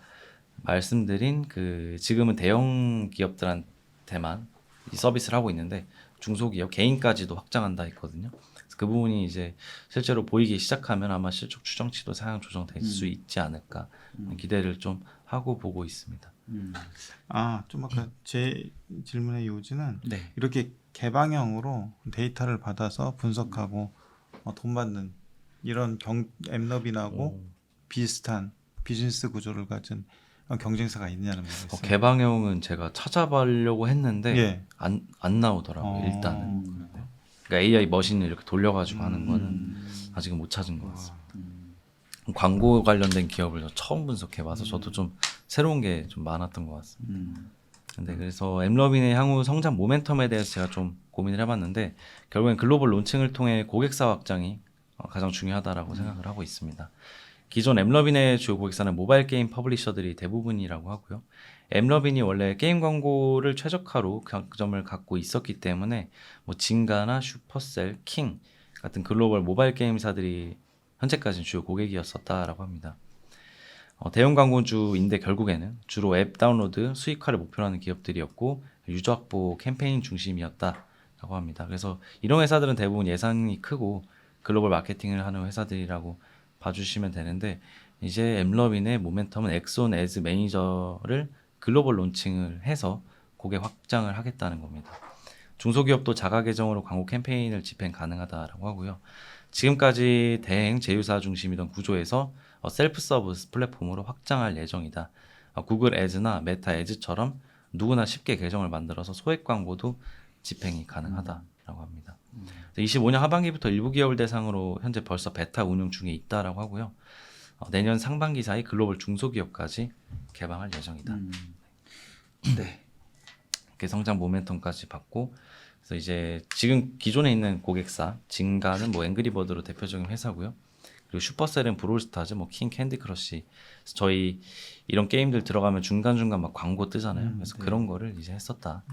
말씀드린 그 지금은 대형 기업들한테만 이 서비스를 하고 있는데 중소기업 개인까지도 확장한다 했거든요. 그래서 그 부분이 이제 실제로 보이기 시작하면 아마 실적 추정치도 상향 조정될 수 있지 않을까 기대를 좀 하고 보고 있습니다. 좀 아까 제 질문의 요지는 네. 이렇게 개방형으로 데이터를 받아서 분석하고 돈 받는 이런 앱너빈하고 비슷한 비즈니스 구조를 가진 경쟁사가 있느냐는 말이었어요. 개방형은 제가 찾아보려고 했는데 예. 안 나오더라고요. 일단은. 그러니까 AI 머신을 이렇게 돌려가지고 하는 거는 아직은 못 찾은 것 같습니다. 광고 관련된 기업을 처음 분석해봐서 저도 좀 새로운 게 좀 많았던 것 같습니다. 근데 그래서 엠러빈의 향후 성장 모멘텀에 대해서 제가 좀 고민을 해봤는데 결국엔 글로벌 론칭을 통해 고객사 확장이 가장 중요하다라고 생각을 하고 있습니다. 기존 엠러빈의 주요 고객사는 모바일 게임 퍼블리셔들이 대부분이라고 하고요. 엠러빈이 원래 게임 광고를 최적화로 강점을 갖고 있었기 때문에 뭐 진가나 슈퍼셀, 킹 같은 글로벌 모바일 게임사들이 현재까지는 주요 고객이었었다라고 합니다. 대형 광고주인데 결국에는 주로 앱 다운로드 수익화를 목표로 하는 기업들이었고 유저 확보 캠페인 중심이었다라고 합니다. 그래서 이런 회사들은 대부분 예산이 크고 글로벌 마케팅을 하는 회사들이라고 봐주시면 되는데 이제 엠러빈의 모멘텀은 엑손 애즈 매니저를 글로벌 론칭을 해서 고객 확장을 하겠다는 겁니다. 중소기업도 자가 계정으로 광고 캠페인을 집행 가능하다라고 하고요. 지금까지 대행 제휴사 중심이던 구조에서 셀프 서비스 플랫폼으로 확장할 예정이다. 구글 애즈나 메타 애즈처럼 누구나 쉽게 계정을 만들어서 소액 광고도 집행이 가능하다라고 합니다. 25년 하반기부터 일부 기업을 대상으로 현재 벌써 베타 운영 중에 있다라고 하고요. 내년 상반기 사이 글로벌 중소기업까지 개방할 예정이다. 네. 이렇게 성장 모멘텀까지 받고 그래서 이제 지금 기존에 있는 고객사 진가는 뭐 앵그리버드로 대표적인 회사고요. 그리고 슈퍼셀은 브롤스타즈, 뭐 킹, 캔디 크러쉬. 그래서 저희 이런 게임들 들어가면 중간중간 막 광고 뜨잖아요. 그래서 그런 거를 이제 했었다.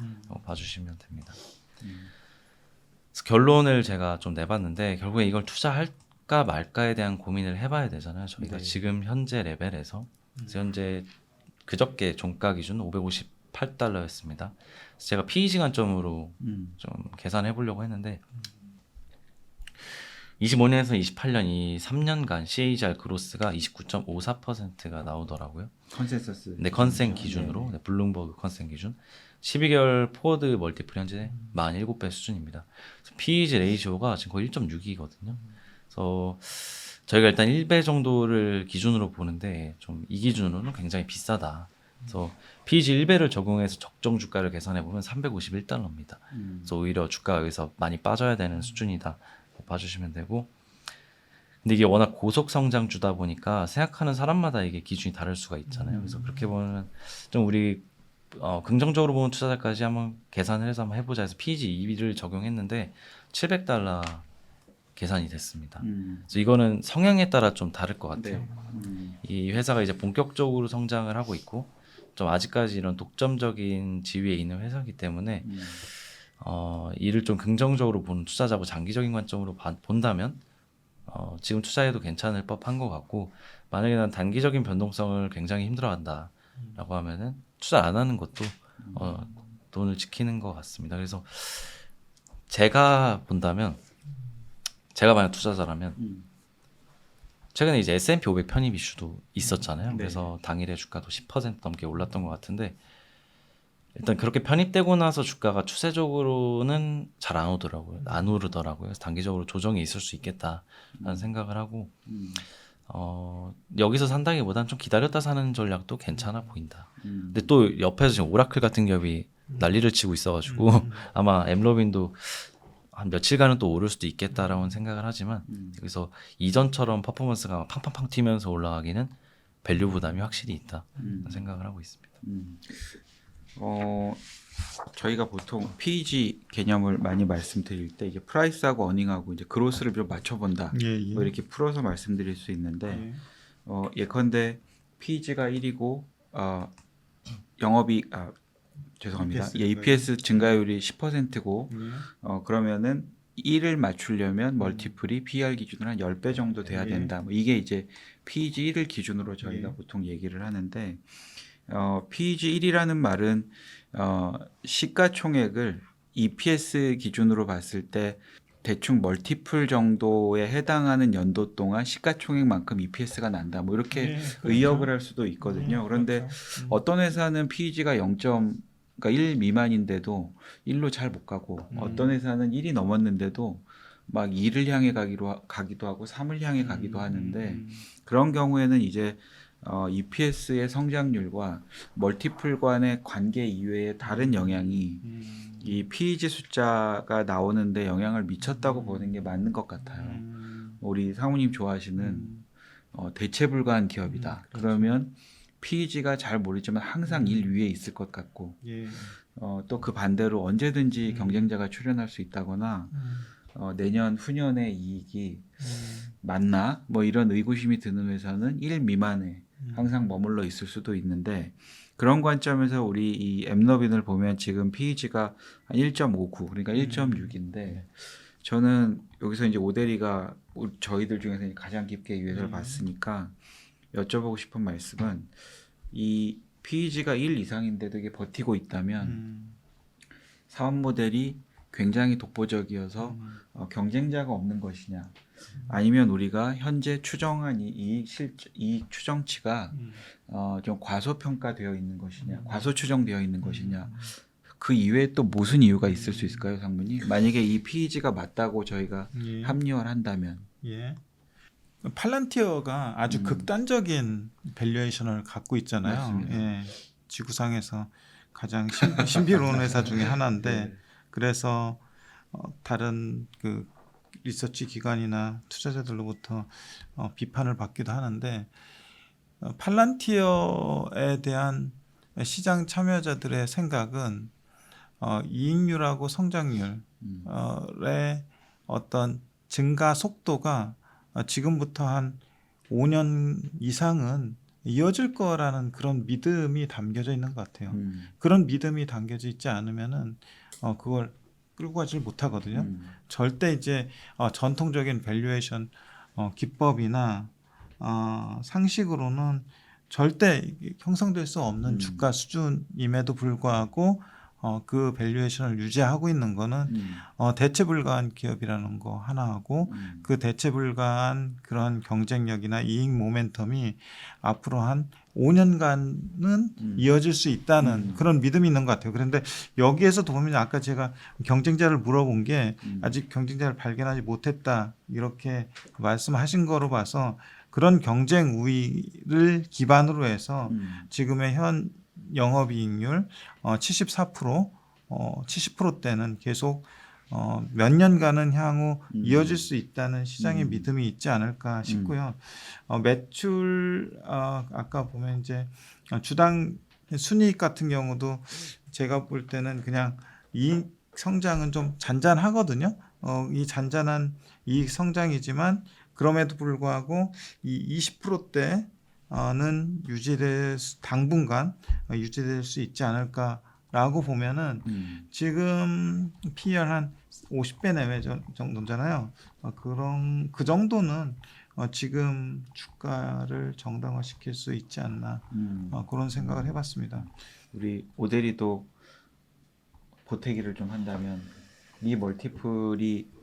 봐주시면 됩니다. 그래서 결론을 제가 좀 내봤는데 결국에 이걸 투자할까 말까에 대한 고민을 해봐야 되잖아요. 저희가 네. 지금 현재 레벨에서 그래서 현재 그저께 종가 기준 558달러였습니다. 그래서 제가 PE 시간점으로 좀 계산해 보려고 했는데 25년에서 28년 이 3년간 CAGR 그로스가 29.54%가 나오더라고요. 컨센서스. 네, 컨센 기준으로 네, 블룸버그 컨센 기준 12개월 포워드 멀티플 현재 47배 수준입니다. 그래서 PEG 레이시오가 지금 거의 1.6이거든요. 그래서 저희가 일단 1배 정도를 기준으로 보는데 좀 이 기준으로는 굉장히 비싸다. 그래서 PEG 1배를 적용해서 적정 주가를 계산해 보면 351달러입니다. 그래서 오히려 주가가 여기서 많이 빠져야 되는 수준이다. 봐주시면 되고, 근데 이게 워낙 고속 성장주다 보니까 생각하는 사람마다 이게 기준이 다를 수가 있잖아요. 그래서 그렇게 보면 좀 우리 긍정적으로 보는 투자자까지 한번 계산을 해서 한번 해보자 해서 PEG 2를 적용했는데 700달러 계산이 됐습니다. 그래서 이거는 성향에 따라 좀 다를 것 같아요. 네. 이 회사가 이제 본격적으로 성장을 하고 있고 좀 아직까지 이런 독점적인 지위에 있는 회사이기 때문에 이를 좀 긍정적으로 보는 투자자고 장기적인 관점으로 본다면 지금 투자해도 괜찮을 법한 것 같고, 만약에 난 단기적인 변동성을 굉장히 힘들어한다라고 하면은 투자 안 하는 것도 돈을 지키는 것 같습니다. 그래서 제가 본다면, 제가 만약 투자자라면 최근에 이제 S&P 500 편입 이슈도 있었잖아요. 네. 그래서 당일에 주가도 10% 넘게 올랐던 것 같은데, 일단 그렇게 편입되고 나서 주가가 추세적으로는 잘 안 오더라고요. 안 오르더라고요. 그래서 단기적으로 조정이 있을 수 있겠다라는 생각을 하고 여기서 산다기보단 좀 기다렸다 사는 전략도 괜찮아 보인다. 근데 또 옆에서 지금 오라클 같은 기업이 난리를 치고 있어가지고 아마 엠러빈도 한 며칠간은 또 오를 수도 있겠다라고 생각을 하지만 여기서 이전처럼 퍼포먼스가 팡팡팡 튀면서 올라가기는 밸류 부담이 확실히 있다 생각을 하고 있습니다. 저희가 보통 PEG 개념을 많이 말씀드릴 때 이게 프라이스하고 어닝하고 이제 그로스를 좀 맞춰본다. 예. 뭐 이렇게 풀어서 말씀드릴 수 있는데 예컨대 PEG가 1이고 영업이익 죄송합니다. EPS 증가율이 10%고 그러면은 1을 맞추려면 멀티플이 PER 기준으로 한 10배 정도 돼야 된다. 뭐 이게 이제 PEG 1을 기준으로 저희가 보통 얘기를 하는데 PEG 1이라는 말은 시가총액을 EPS 기준으로 봤을 때 대충 멀티플 정도에 해당하는 연도 동안 시가총액만큼 EPS가 난다. 뭐 이렇게 의역을 할 수도 있거든요. 그런데 어떤 회사는 PEG가 0. 그러니까 1 미만인데도 1로 잘 못 가고 어떤 회사는 1이 넘었는데도 막 2를 향해 가기도 하고 3을 향해 가기도 하는데 그런 경우에는 이제 EPS의 성장률과 멀티플 간의 관계 이외에 다른 영향이 이 PEG 숫자가 나오는데 영향을 미쳤다고 보는 게 맞는 것 같아요. 우리 사모님 좋아하시는 대체 불가한 기업이다. 그러면 PEG가 잘 모르지만 항상 1 위에 있을 것 같고 또 그 반대로 언제든지 경쟁자가 출현할 수 있다거나 내년 후년에 이익이 맞나? 뭐 이런 의구심이 드는 회사는 1 미만에 항상 머물러 있을 수도 있는데 그런 관점에서 우리 이 엠러빈을 보면 지금 PEG가 한 1.59 그러니까 1.6인데 저는 여기서 이제 오데리가 저희들 중에서 가장 깊게 이 회사를 봤으니까 여쭤보고 싶은 말씀은 이 PEG가 1 이상인데도 이게 버티고 있다면 사업 모델이 굉장히 독보적이어서 경쟁자가 없는 것이냐 아니면 우리가 현재 추정한 이익 추정치가 좀 과소평가되어 있는 것이냐 과소추정되어 있는 것이냐 그 이외에 또 무슨 이유가 있을 수 있을까요, 상무님? 만약에 이 PEG가 맞다고 저희가 합리화를 한다면 팔란티어가 아주 극단적인 밸류에이션을 갖고 있잖아요. 맞습니다. 지구상에서 가장 신비로운 회사 중에 하나인데 그래서 다른 그 리서치 기관이나 투자자들로부터 비판을 받기도 하는데 팔란티어에 대한 시장 참여자들의 생각은 이익률하고 성장률의 어떤 증가 속도가 지금부터 한 5년 이상은 이어질 거라는 그런 믿음이 담겨져 있는 것 같아요. 그런 믿음이 담겨져 있지 않으면은 그걸 끌고 가질 못하거든요. 절대 이제 전통적인 밸류에이션 기법이나 상식으로는 절대 형성될 수 없는 주가 수준임에도 불구하고 그 밸류에이션을 유지하고 있는 거는 대체 불가한 기업이라는 거 하나하고 그 대체 불가한 그런 경쟁력이나 이익 모멘텀이 앞으로 한 5년간은 이어질 수 있다는 그런 믿음이 있는 것 같아요. 그런데 여기에서도 보면 아까 제가 경쟁자를 물어본 게 아직 경쟁자를 발견하지 못했다 이렇게 말씀하신 거로 봐서 그런 경쟁 우위를 기반으로 해서 지금의 현 영업이익률 74%, 70%대는 계속 몇 년간은 향후 이어질 수 있다는 시장의 믿음이 있지 않을까 싶고요. 매출 아까 보면 이제 주당 순이익 같은 경우도 제가 볼 때는 그냥 이익 성장은 좀 잔잔하거든요. 이 잔잔한 이익 성장이지만 그럼에도 불구하고 이 20%대는 당분간 유지될 수 있지 않을까라고 보면은 지금 PER 한 50배 내외 정도잖아요. 그 정도는 지금 주가를 정당화시킬 수 있지 않나 그런 생각을 해봤습니다. 우리 오대리도 보태기를 좀 한다면 이 멀티플이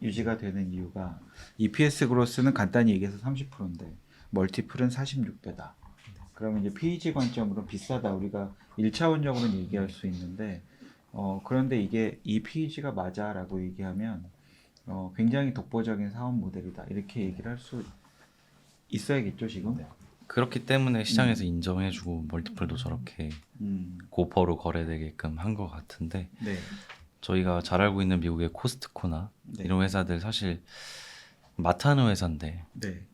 유지가 되는 이유가 EPS 그로스는 간단히 얘기해서 30%인데 멀티플은 46배다. 그러면 이제 PEG 관점으로 비싸다 우리가 1차원적으로는 얘기할 수 있는데 그런데 이게 이 PEG가 맞아라고 얘기하면 굉장히 독보적인 사업 모델이다 이렇게 얘기를 할 수 있어야겠죠 지금. 그렇기 때문에 시장에서 인정해주고 멀티플도 저렇게 고퍼로 거래되게끔 한 것 같은데 네. 저희가 잘 알고 있는 미국의 코스트코나 네. 이런 회사들 사실 마트하는 회사인데 네.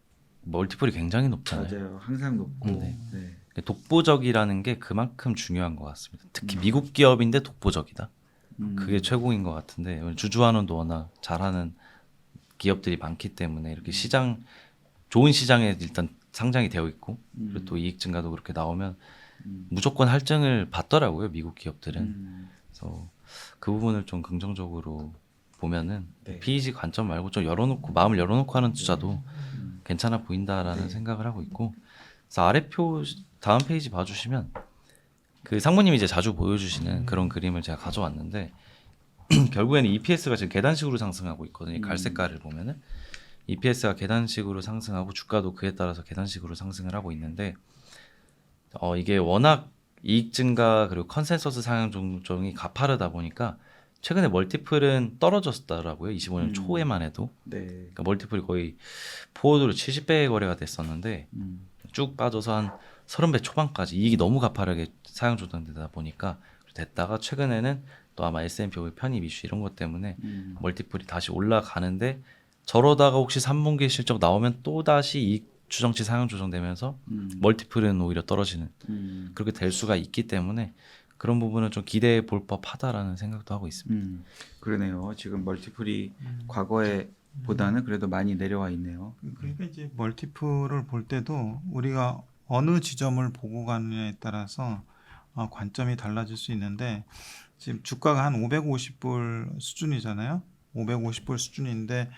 멀티플이 굉장히 높잖아요. 맞아요. 항상 높고. 네. 네. 독보적이라는 게 그만큼 중요한 것 같습니다. 특히 미국 기업인데 독보적이다. 그게 최고인 것 같은데 주주환원도 워낙 잘하는 기업들이 많기 때문에 이렇게 좋은 시장에 일단 상장이 되어 있고 그리고 또 이익 증가도 그렇게 나오면 무조건 할증을 받더라고요. 미국 기업들은. 그래서 그 부분을 좀 긍정적으로 보면은 네. PEG 관점 말고 좀 열어놓고 마음을 열어놓고 하는 투자도 괜찮아 보인다라는 생각을 하고 있고 그래서 아래표 다음 페이지 봐주시면 그 상무님이 이제 자주 보여주시는 그런 그림을 제가 가져왔는데 결국에는 EPS가 지금 계단식으로 상승하고 있거든요. 갈색깔을 보면은 EPS가 계단식으로 상승하고 주가도 그에 따라서 계단식으로 상승을 하고 있는데 이게 워낙 이익 증가 그리고 컨센서스 상향 조정이 가파르다 보니까 최근에 멀티플은 떨어졌더라고요. 25년 초에만 해도. 네. 그러니까 멀티플이 거의 포워드로 70배의 거래가 됐었는데 쭉 빠져서 한 30배 초반까지 이익이 너무 가파르게 상향 조정되다 보니까 됐다가 최근에는 또 아마 S&P 500 편입 이슈 이런 것 때문에 멀티플이 다시 올라가는데 저러다가 혹시 3분기 실적 나오면 또 다시 이익 추정치 상향 조정되면서 멀티플은 오히려 떨어지는 그렇게 될 수가 있기 때문에 그런 부분은 좀 기대해 볼 법하다라는 생각도 하고 있습니다. 그러네요. 지금 멀티플이 과거에 보다는 그래도 많이 내려와 있네요. 그러니까 이제 멀티플을 볼 때도 우리가 어느 지점을 보고 가느냐에 따라서 관점이 달라질 수 있는데 지금 주가가 한 550불 수준이잖아요. 550불 수준인데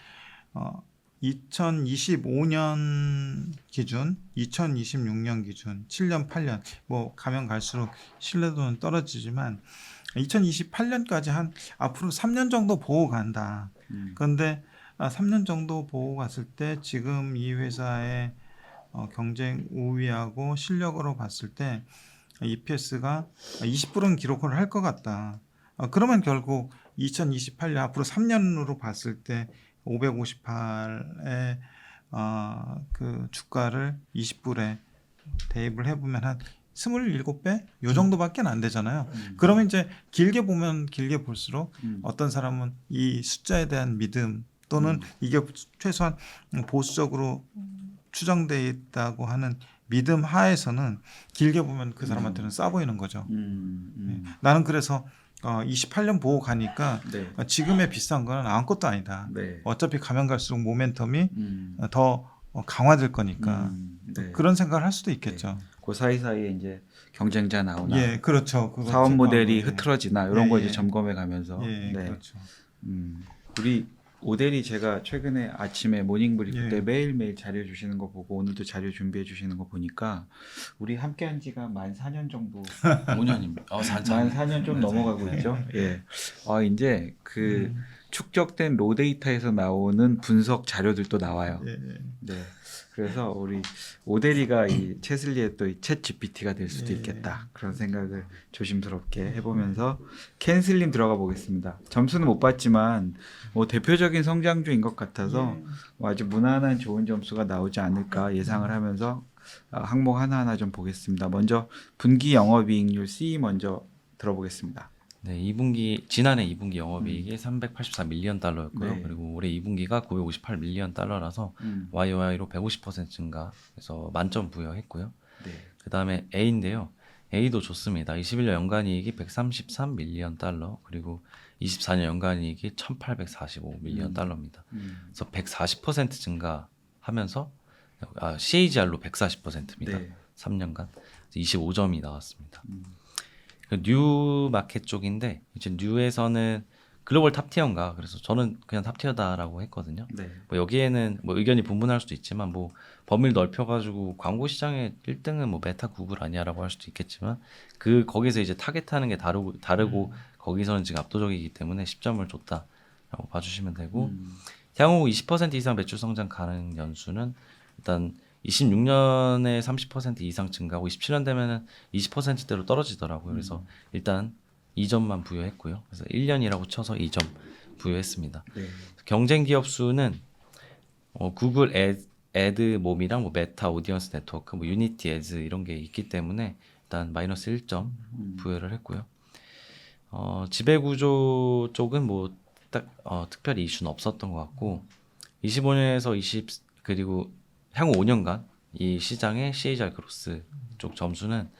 2025년 기준, 2026년 기준, 7년, 8년 뭐 가면 갈수록 신뢰도는 떨어지지만 2028년까지 한 앞으로 3년 정도 보고 간다. 그런데 3년 정도 보고 갔을 때 지금 이 회사의 경쟁 우위하고 실력으로 봤을 때 EPS가 20%는 기록을 할 것 같다. 그러면 결국 2028년 앞으로 3년으로 봤을 때 558의 그 주가를 20불에 대입을 해보면 한 27배? 요 정도밖에 안 되잖아요. 그러면 이제 길게 보면 길게 볼수록 어떤 사람은 이 숫자에 대한 믿음 또는 이게 최소한 보수적으로 추정되어 있다고 하는 믿음 하에서는 길게 보면 그 사람한테는 싸 보이는 거죠. 나는 그래서 28년 보고 가니까 네. 지금의 비싼 거는 아무것도 아니다. 네. 어차피 가면 갈수록 모멘텀이 더 강화될 거니까 네. 그런 생각을 할 수도 있겠죠. 그 사이사이에 이제 경쟁자 나오나 예, 그렇죠. 그거 사업 모델이 체크하고, 예. 흐트러지나 이런 예, 거 이제 예. 점검해 가면서 예, 네. 그렇죠. 우리 오대리 제가 최근에 아침에 모닝 브리프 예. 때 매일매일 자료 주시는 거 보고 오늘도 자료 준비해 주시는 거 보니까 우리 함께 한 지가 만 4년 정도 5년입니다. 만 4년 좀 넘어가고 있죠. 예. 이제 그 축적된 로 데이터에서 나오는 분석 자료들도 나와요. 예, 예. 네. 그래서 우리 오대리가 이 채슬리의 또 챗 GPT가 될 수도 예. 있겠다. 그런 생각을 조심스럽게 해보면서 캔슬님 들어가 보겠습니다. 점수는 못 받지만 뭐 대표적인 성장주인 것 같아서 뭐 아주 무난한 좋은 점수가 나오지 않을까 예상을 하면서 항목 하나하나 좀 보겠습니다. 먼저 분기 영업이익률 C 먼저 들어보겠습니다. 네, 2분기 지난해 2분기 영업이익이 384 밀리언 달러였고요. 네. 그리고 올해 2분기가 958 밀리언 달러라서 YOY로 150% 증가, 그래서 만점 부여했고요. 네. 그 다음에 A인데요. A도 좋습니다. 21년 연간이익이 133 밀리언 달러, 그리고 24년 연간이익이 1845 밀리언 달러입니다. 그래서 140% 증가하면서 CAGR로 140%입니다. 네. 3년간 25점이 나왔습니다. 그 뉴 마켓 쪽인데 이제 뉴에서는 글로벌 탑티어인가, 그래서 저는 그냥 탑티어다라고 했거든요. 네. 뭐 여기에는 뭐 의견이 분분할 수도 있지만 뭐 범위를 넓혀가지고 광고 시장의 1등은 뭐 메타 구글 아니야라고 할 수도 있겠지만 거기서 이제 타겟하는 게 다르고 거기서는 지금 압도적이기 때문에 10점을 줬다라고 봐주시면 되고 향후 20% 이상 매출 성장 가능 연수는 일단 26년에 30% 이상 증가하고 27년 되면은 20%대로 떨어지더라고요. 그래서 일단 2점만 부여했고요. 그래서 1년이라고 쳐서 2점 부여했습니다. 네. 경쟁 기업 수는 구글 애드 몸이랑 뭐 메타 오디언스 네트워크, 뭐 유니티 애즈 이런 게 있기 때문에 일단 마이너스 1점 부여를 했고요. 지배 구조 쪽은 뭐 특별히 이슈는 없었던 것 같고 25년에서 20 그리고 향후 5년간 이 시장의 CAGR 그로스 쪽 점수는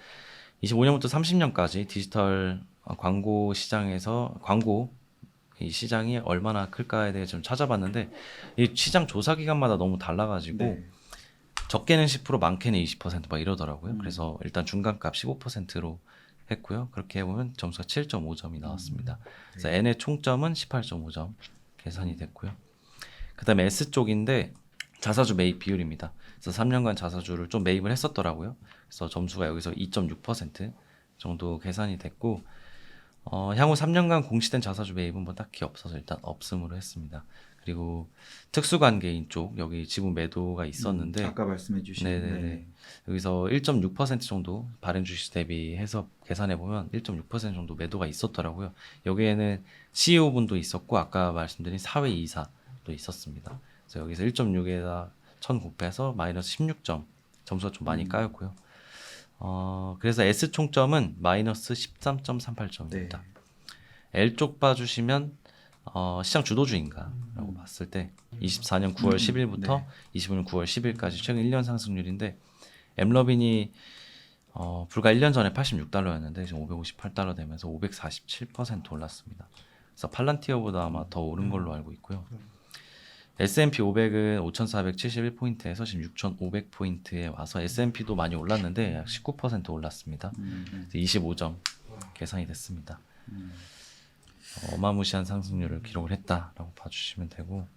25년부터 30년까지 디지털 광고 시장에서 광고 이 시장이 얼마나 클까에 대해 좀 찾아봤는데 이 시장 조사 기간마다 너무 달라가지고 네. 적게는 10% 많게는 20%막 이러더라고요. 그래서 일단 중간값 15%로 했고요. 그렇게 해보면 점수가 7.5점이 나왔습니다. 그래서 N의 총점은 18.5점 계산이 됐고요. 그 다음에 S 쪽인데 자사주 매입 비율입니다. 그래서 3년간 자사주를 좀 매입을 했었더라고요. 그래서 점수가 여기서 2.6% 정도 계산이 됐고 향후 3년간 공시된 자사주 매입은 뭐 딱히 없어서 일단 없음으로 했습니다. 그리고 특수관계인 쪽 여기 지분 매도가 있었는데 아까 말씀해 주신 네네네. 여기서 1.6% 정도 발행 주식 대비해서 계산해 보면 1.6% 정도 매도가 있었더라고요. 여기에는 CEO 분도 있었고 아까 말씀드린 사회 이사도 있었습니다. 그래서 여기서 1.6에다 1000 곱해서 마이너스 16점 점수가 좀 많이 까였고요. 그래서 S 총점은 마이너스 13.38점입니다. L 쪽 봐주시면 시장 주도주인가라고 봤을 때 24년 9월 10일부터 25년 9월 10일까지 최근 1년 상승률인데 엠러빈이 불과 1년 전에 86달러였는데 지금 558달러 되면서 547% 올랐습니다. 그래서 팔란티어보다 아마 더 오른 걸로 알고 있고요. S&P 500은 5,471포인트에서 지금 6,500포인트에 와서 S&P도 많이 올랐는데 약 19% 올랐습니다. 25점 계산이 됐습니다. 어마무시한 상승률을 기록을 했다라고 봐주시면 되고,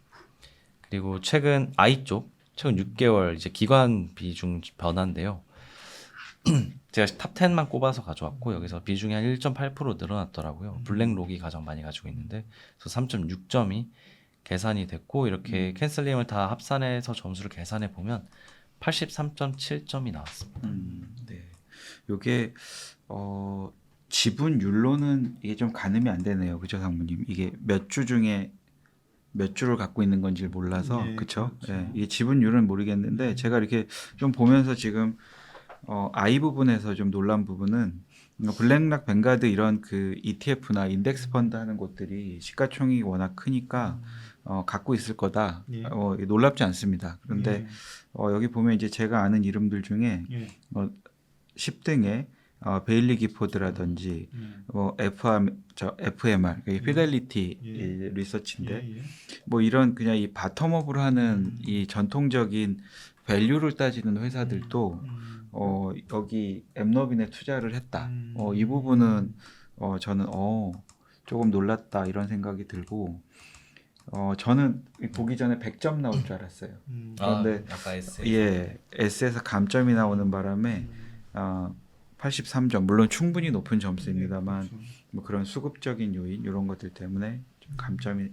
그리고 최근 I 쪽 최근 6개월 이제 기관 비중 변화인데요. 제가 탑 10만 꼽아서 가져왔고 여기서 비중이 한 1.8% 늘어났더라고요. 블랙록이 가장 많이 가지고 있는데 그래서 3.6점이 계산이 됐고 이렇게 캔슬링을 다 합산해서 점수를 계산해 보면 83.7점이 나왔습니다. 네. 요게 지분율로는 이게 좀 가늠이 안 되네요. 그죠, 상무님? 이게 몇 주 중에 몇 주를 갖고 있는 건지 몰라서 예, 그렇죠. 그렇죠. 예, 이게 지분율은 모르겠는데 제가 이렇게 좀 보면서 지금 I 부분에서 좀 놀란 부분은 블랙락 뱅가드 이런 그 ETF나 인덱스 펀드 하는 곳들이 시가총액이 워낙 크니까 갖고 있을 거다. 예. 놀랍지 않습니다. 그런데 여기 보면 이제 제가 아는 이름들 중에 10등에 베일리 기포드라든지 뭐 FMR 피델리티 리서치인데 뭐 이런 그냥 이 바텀업을 하는 이 전통적인 밸류를 따지는 회사들도 여기 엠너빈에 투자를 했다. 이 부분은 저는 조금 놀랐다 이런 생각이 들고 저는 보기 전에 100점 나올 줄 알았어요. 그런데 아까 S S에서 감점이 나오는 바람에 83점 물론 충분히 높은 점수입니다만 뭐 그런 수급적인 요인 이런 것들 때문에 좀 감점이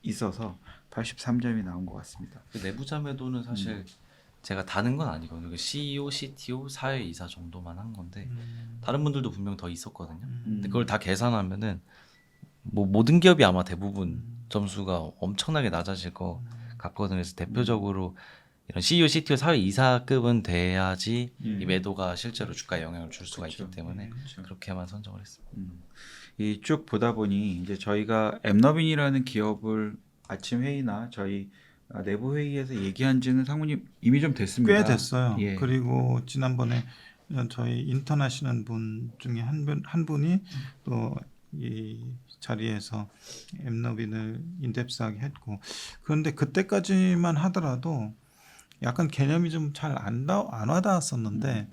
있어서 83점이 나온 것 같습니다. 그 내부자 매도는 사실 제가 다는 건 아니거든요. CEO, CTO, 사회이사 정도만 한 건데 다른 분들도 분명 더 있었거든요. 근데 그걸 다 계산하면은 뭐 모든 기업이 아마 대부분 점수가 엄청나게 낮아질 것 같거든요. 그래서 대표적으로 이런 CEO, CTO, 사회이사급은 돼야지 이 매도가 실제로 주가에 영향을 줄 수가 있기 때문에 그렇게만 선정을 했습니다. 이 쭉 보다 보니 이제 저희가 엠너빈이라는 기업을 아침 회의나 저희 내부 회의에서 얘기한 지는 상무님 이미 좀 됐습니다. 꽤 됐어요. 예. 그리고 지난번에 저희 인턴 하시는 분 중에 한 분이 또 이 자리에서 엠너빈을 인덱스하게 했고 그런데 그때까지만 하더라도 약간 개념이 좀 잘 안 와닿았었는데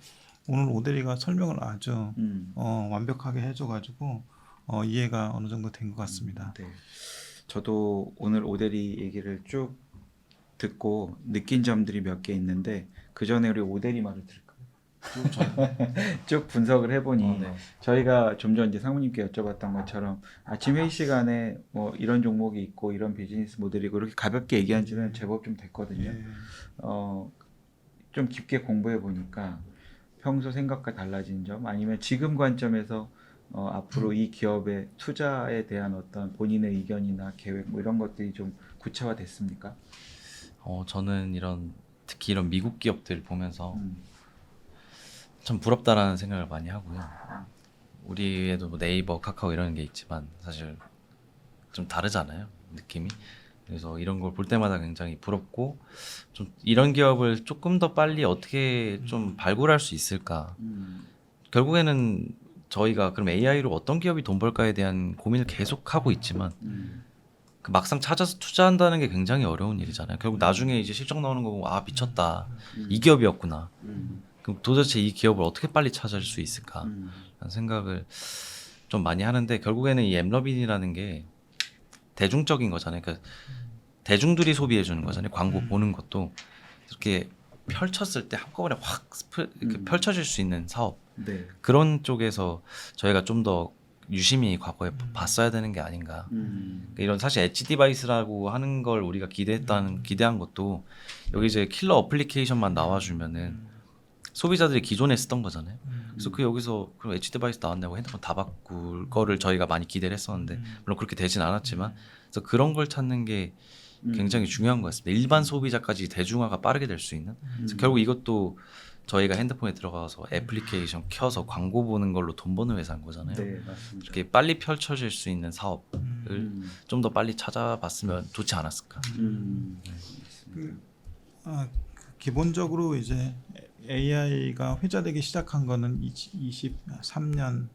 오늘 오대리가 설명을 아주 완벽하게 해줘가지고 이해가 어느 정도 된 것 같습니다. 네. 저도 오늘 오대리 얘기를 쭉 듣고 느낀 점들이 몇 개 있는데 그 전에 우리 오대리 말을 들을까요? 쭉 분석을 해보니 네. 저희가 좀 전 이제 상무님께 여쭤봤던 것처럼 아침 회의 시간에 뭐 이런 종목이 있고 이런 비즈니스 모델이고 이렇게 가볍게 얘기한 지는 제법 좀 됐거든요. 예. 좀 깊게 공부해 보니까 평소 생각과 달라진 점 아니면 지금 관점에서 앞으로 이 기업의 투자에 대한 어떤 본인의 의견이나 계획 뭐 이런 것들이 좀 구체화됐습니까? 저는 특히 이런 미국 기업들 보면서 참 부럽다라는 생각을 많이 하고요. 우리에도 뭐 네이버, 카카오 이런 게 있지만 사실 좀 다르잖아요, 느낌이. 그래서 이런 걸 볼 때마다 굉장히 부럽고 좀 이런 기업을 조금 더 빨리 어떻게 좀 발굴할 수 있을까. 결국에는 저희가 그럼 AI로 어떤 기업이 돈 벌까에 대한 고민을 계속 하고 있지만 그 막상 찾아서 투자한다는 게 굉장히 어려운 일이잖아요. 결국 나중에 이제 실적 나오는 거 보고 미쳤다, 이 기업이었구나. 그럼 도대체 이 기업을 어떻게 빨리 찾을 수 있을까 라는 생각을 좀 많이 하는데 결국에는 이 엠러빈이라는 게 대중적인 거잖아요. 그러니까 대중들이 소비해 주는 거잖아요. 광고 보는 것도 이렇게 펼쳤을 때 한꺼번에 확 이렇게 펼쳐질 수 있는 사업 네. 그런 쪽에서 저희가 좀 더 유심히 과거에 봤어야 되는 게 아닌가. 그러니까 이런 사실 엣지 디바이스라고 하는 걸 우리가 기대한 것도 여기 이제 킬러 어플리케이션만 나와주면은 소비자들이 기존에 쓰던 거잖아요. 그래서 여기서 그럼 엣지 디바이스 나왔냐고 핸드폰 다 바꿀 거를 저희가 많이 기대를 했었는데 물론 그렇게 되진 않았지만 그래서 그런 걸 찾는 게 굉장히 중요한 것 같습니다. 일반 소비자까지 대중화가 빠르게 될 수 있는. 그래서 결국 이것도 저희가 핸드폰에 들어가서 애플리케이션 켜서 광고 보는 걸로 돈 버는 회사인 거잖아요. 네, 맞습니다. 이렇게 빨리 펼쳐질 수 있는 사업을 좀 더 빨리 찾아봤으면 좋지 않았을까. 기본적으로 이제 AI가 회자되기 시작한 거는 22년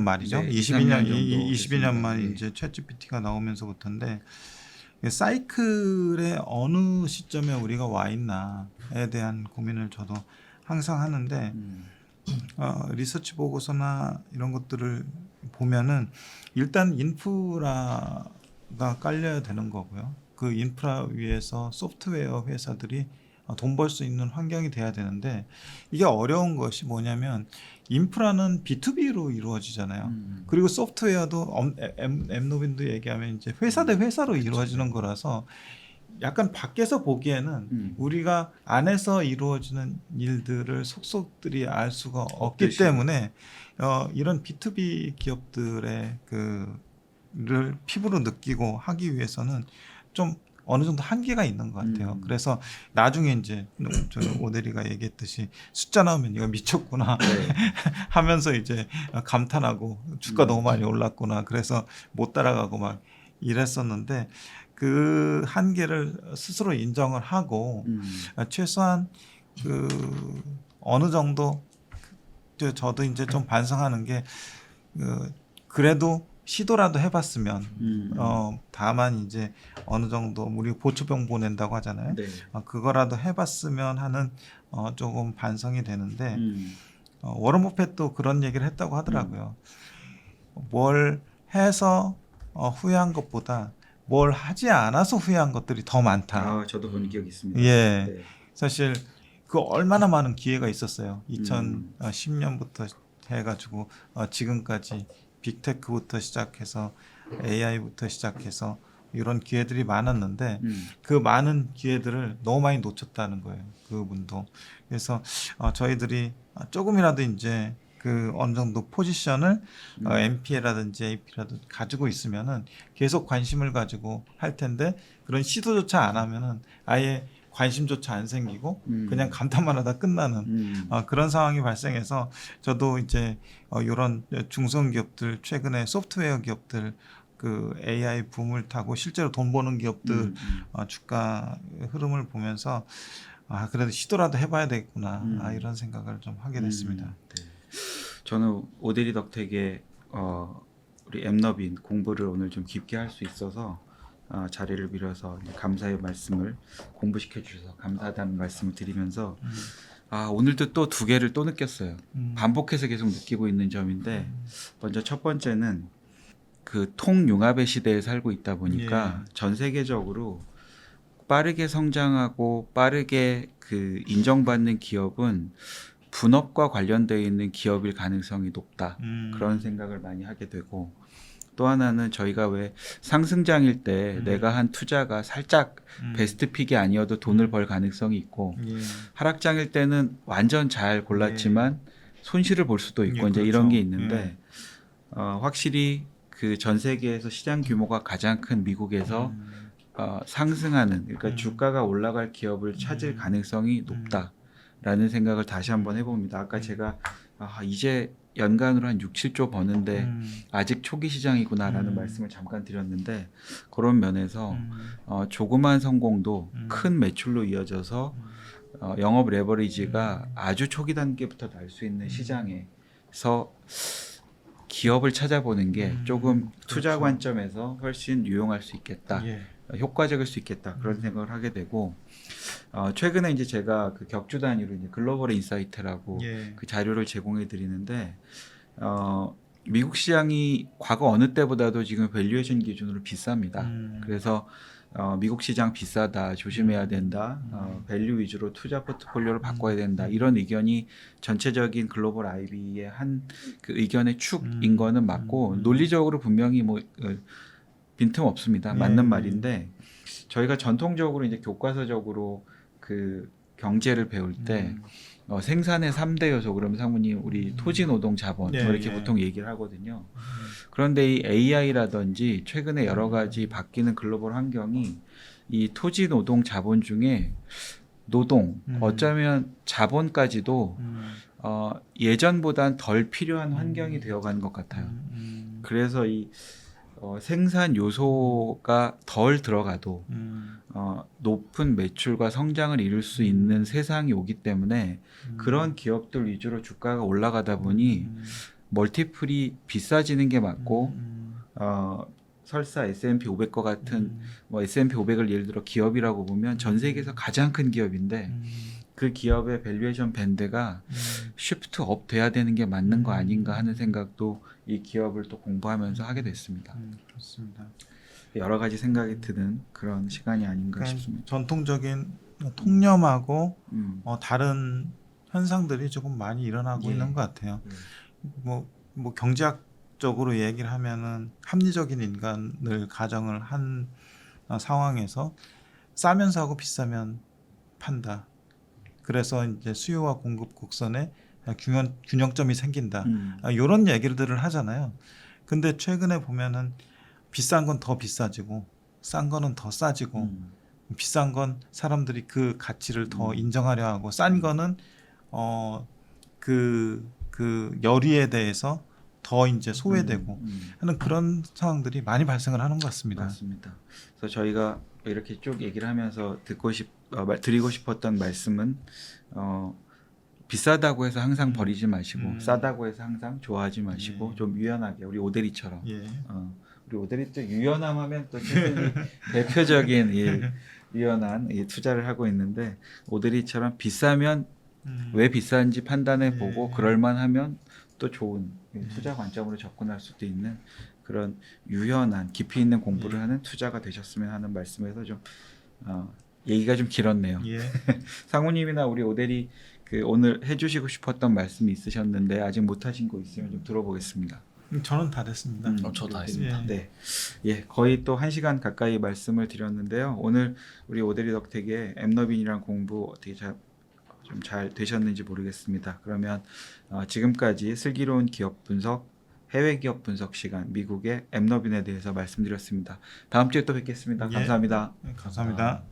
말이죠. 네, 22년 말 네. 이제 챗GPT가 나오면서부터인데 사이클의 어느 시점에 우리가 와 있나에 대한 고민을 저도 항상 하는데 리서치 보고서나 이런 것들을 보면은 일단 인프라가 깔려야 되는 거고요. 그 인프라 위에서 소프트웨어 회사들이 돈 벌 수 있는 환경이 돼야 되는데 이게 어려운 것이 뭐냐면 인프라는 B2B로 이루어지잖아요. 그리고 소프트웨어도 엠노빈도 얘기하면 이제 회사 대 회사로 이루어지는 거라서 약간 밖에서 보기에는 우리가 안에서 이루어지는 일들을 속속들이 알 수가 없기 때문에 이런 B2B 기업들의 그를 피부로 느끼고 하기 위해서는 좀 어느 정도 한계가 있는 것 같아요. 그래서 나중에 이제 오대리가 얘기했듯이 숫자 나오면 이거 미쳤구나 하면서 이제 감탄하고 주가 너무 많이 올랐구나. 그래서 못 따라가고 막 이랬었는데 그 한계를 스스로 인정을 하고 최소한 어느 정도 저도 이제 좀 반성하는 게 그래도 시도라도 해봤으면 다만 이제 어느 정도 우리 보초병 보낸다고 하잖아요. 네. 그거라도 해봤으면 하는 조금 반성이 되는데 음. 워런 버핏도 그런 얘기를 했다고 하더라고요. 뭘 해서 후회한 것보다 뭘 하지 않아서 후회한 것들이 더 많다. 아, 저도 본 기억이 있습니다. 예. 네. 사실 그 얼마나 많은 기회가 있었어요. 음. 2010년부터 해가지고 지금까지 빅테크부터 시작해서 AI부터 시작해서 이런 기회들이 많았는데 그 많은 기회들을 너무 많이 놓쳤다는 거예요. 그분도. 그래서 저희들이 조금이라도 이제 그 어느 정도 포지션을 MP라든지 AP라든지 가지고 있으면은 계속 관심을 가지고 할 텐데 그런 시도조차 안 하면은 아예 관심조차 안 생기고 그냥 감탄만 하다 끝나는 그런 상황이 발생해서 저도 이제 이런 중소기업들 최근에 소프트웨어 기업들 그 AI 붐을 타고 실제로 돈 버는 기업들 주가 흐름을 보면서 그래도 시도라도 해봐야 되겠구나 이런 생각을 좀 하게 됐습니다. 네. 저는 오데리 덕택의 우리 엠너빈 공부를 오늘 좀 깊게 할 수 있어서 자리를 빌어서 이제 감사의 말씀을 공부시켜 주셔서 감사하다는 말씀을 드리면서 오늘도 또 두 개를 또 느꼈어요. 반복해서 계속 느끼고 있는 점인데 먼저 첫 번째는 그 통융합의 시대에 살고 있다 보니까 전 세계적으로 빠르게 성장하고 빠르게 그 인정받는 기업은 분업과 관련되어 있는 기업일 가능성이 높다. 그런 생각을 많이 하게 되고 또 하나는 저희가 왜 상승장일 때 내가 한 투자가 살짝 베스트 픽이 아니어도 돈을 벌 가능성이 있고 하락장일 때는 완전 잘 골랐지만 손실을 볼 수도 있고 이제 그렇죠. 이런 게 있는데 확실히 그 전 세계에서 시장 규모가 가장 큰 미국에서 상승하는 그러니까 주가가 올라갈 기업을 찾을 가능성이 높다라는 생각을 다시 한번 해봅니다. 아까 제가 이제 연간으로 한 6, 7조 버는데 아직 초기 시장이구나라는 말씀을 잠깐 드렸는데 그런 면에서 조그만 성공도 큰 매출로 이어져서 영업 레버리지가 아주 초기 단계부터 날 수 있는 시장에서 기업을 찾아보는 게 조금 투자 그렇죠. 관점에서 훨씬 유용할 수 있겠다. 효과적일 수 있겠다 그런 생각을 하게 되고 최근에 이제 제가 그 격주 단위로 이제 글로벌 인사이트라고 그 자료를 제공해 드리는데 미국 시장이 과거 어느 때보다도 지금 밸류에이션 기준으로 비쌉니다. 그래서 미국 시장 비싸다, 조심해야 된다, 밸류 위주로 투자 포트폴리오를 바꿔야 된다 이런 의견이 전체적인 글로벌 IB의 한 그 의견의 축인 거는 맞고 논리적으로 분명히 뭐 빈틈 없습니다. 맞는 말인데 저희가 전통적으로 이제 교과서적으로 그 경제를 배울 때 생산의 3대 요소 그러면 상무님 우리 토지 노동 자본 뭐 이렇게 보통 얘기를 하거든요. 그런데 이 AI라든지 최근에 여러 가지 바뀌는 글로벌 환경이 이 토지 노동 자본 중에 노동 어쩌면 자본까지도 예전보단 덜 필요한 환경이 되어가는 것 같아요. 그래서 이 생산 요소가 덜 들어가도 높은 매출과 성장을 이룰 수 있는 세상이 오기 때문에 그런 기업들 위주로 주가가 올라가다 보니 멀티플이 비싸지는 게 맞고 설사 S&P 500과 같은 뭐 S&P 500을 예를 들어 기업이라고 보면 전 세계에서 가장 큰 기업인데 그 기업의 밸류에이션 밴드가 쉬프트 업 돼야 되는 게 맞는 거 아닌가 하는 생각도 이 기업을 또 공부하면서 하게 됐습니다. 그렇습니다. 여러 가지 생각이 드는 그런 시간이 아닌가 그러니까 싶습니다. 전통적인 통념하고 다른 현상들이 조금 많이 일어나고 있는 것 같아요. 뭐 경제학적으로 얘기를 하면은 합리적인 인간을 가정을 한 상황에서 싸면 사고 비싸면 판다. 그래서 이제 수요와 공급 곡선에 균형점이 생긴다. 이런 얘기들을 하잖아요. 근데 최근에 보면은 비싼 건 더 비싸지고 싼 거는 더 싸지고 비싼 건 사람들이 그 가치를 더 인정하려 하고 싼 거는 그 열의에 대해서 더 이제 소외되고 하는 그런 상황들이 많이 발생을 하는 것 같습니다. 맞습니다. 그래서 저희가 이렇게 쭉 얘기를 하면서 드리고 싶었던 말씀은 비싸다고 해서 항상 버리지 마시고 싸다고 해서 항상 좋아하지 마시고 좀 유연하게 우리 오데리처럼 우리 오데리 또 유연함하면 또 대표적인 유연한 투자를 하고 있는데 오데리처럼 비싸면 왜 비싼지 판단해 예. 보고 그럴만하면 또 좋은 투자 관점으로 접근할 수도 있는 그런 유연한 깊이 있는 공부를 예. 하는 투자가 되셨으면 하는 말씀에서 좀 얘기가 좀 길었네요. 예. 상우님이나 우리 오대리 그 오늘 해주시고 싶었던 말씀이 있으셨는데 아직 못하신 거 있으면 좀 들어보겠습니다. 저는 다 됐습니다. 저도 다 했습니다. 예. 네, 예, 거의 또 1시간 가까이 말씀을 드렸는데요. 오늘 우리 오대리 덕택의 엠너빈이랑 공부 어떻게 좀 잘 되셨는지 모르겠습니다. 그러면 지금까지 슬기로운 기업 분석, 해외 기업 분석 시간 미국의 엠너빈에 대해서 말씀드렸습니다. 다음 주에 또 뵙겠습니다. 예. 감사합니다. 감사합니다.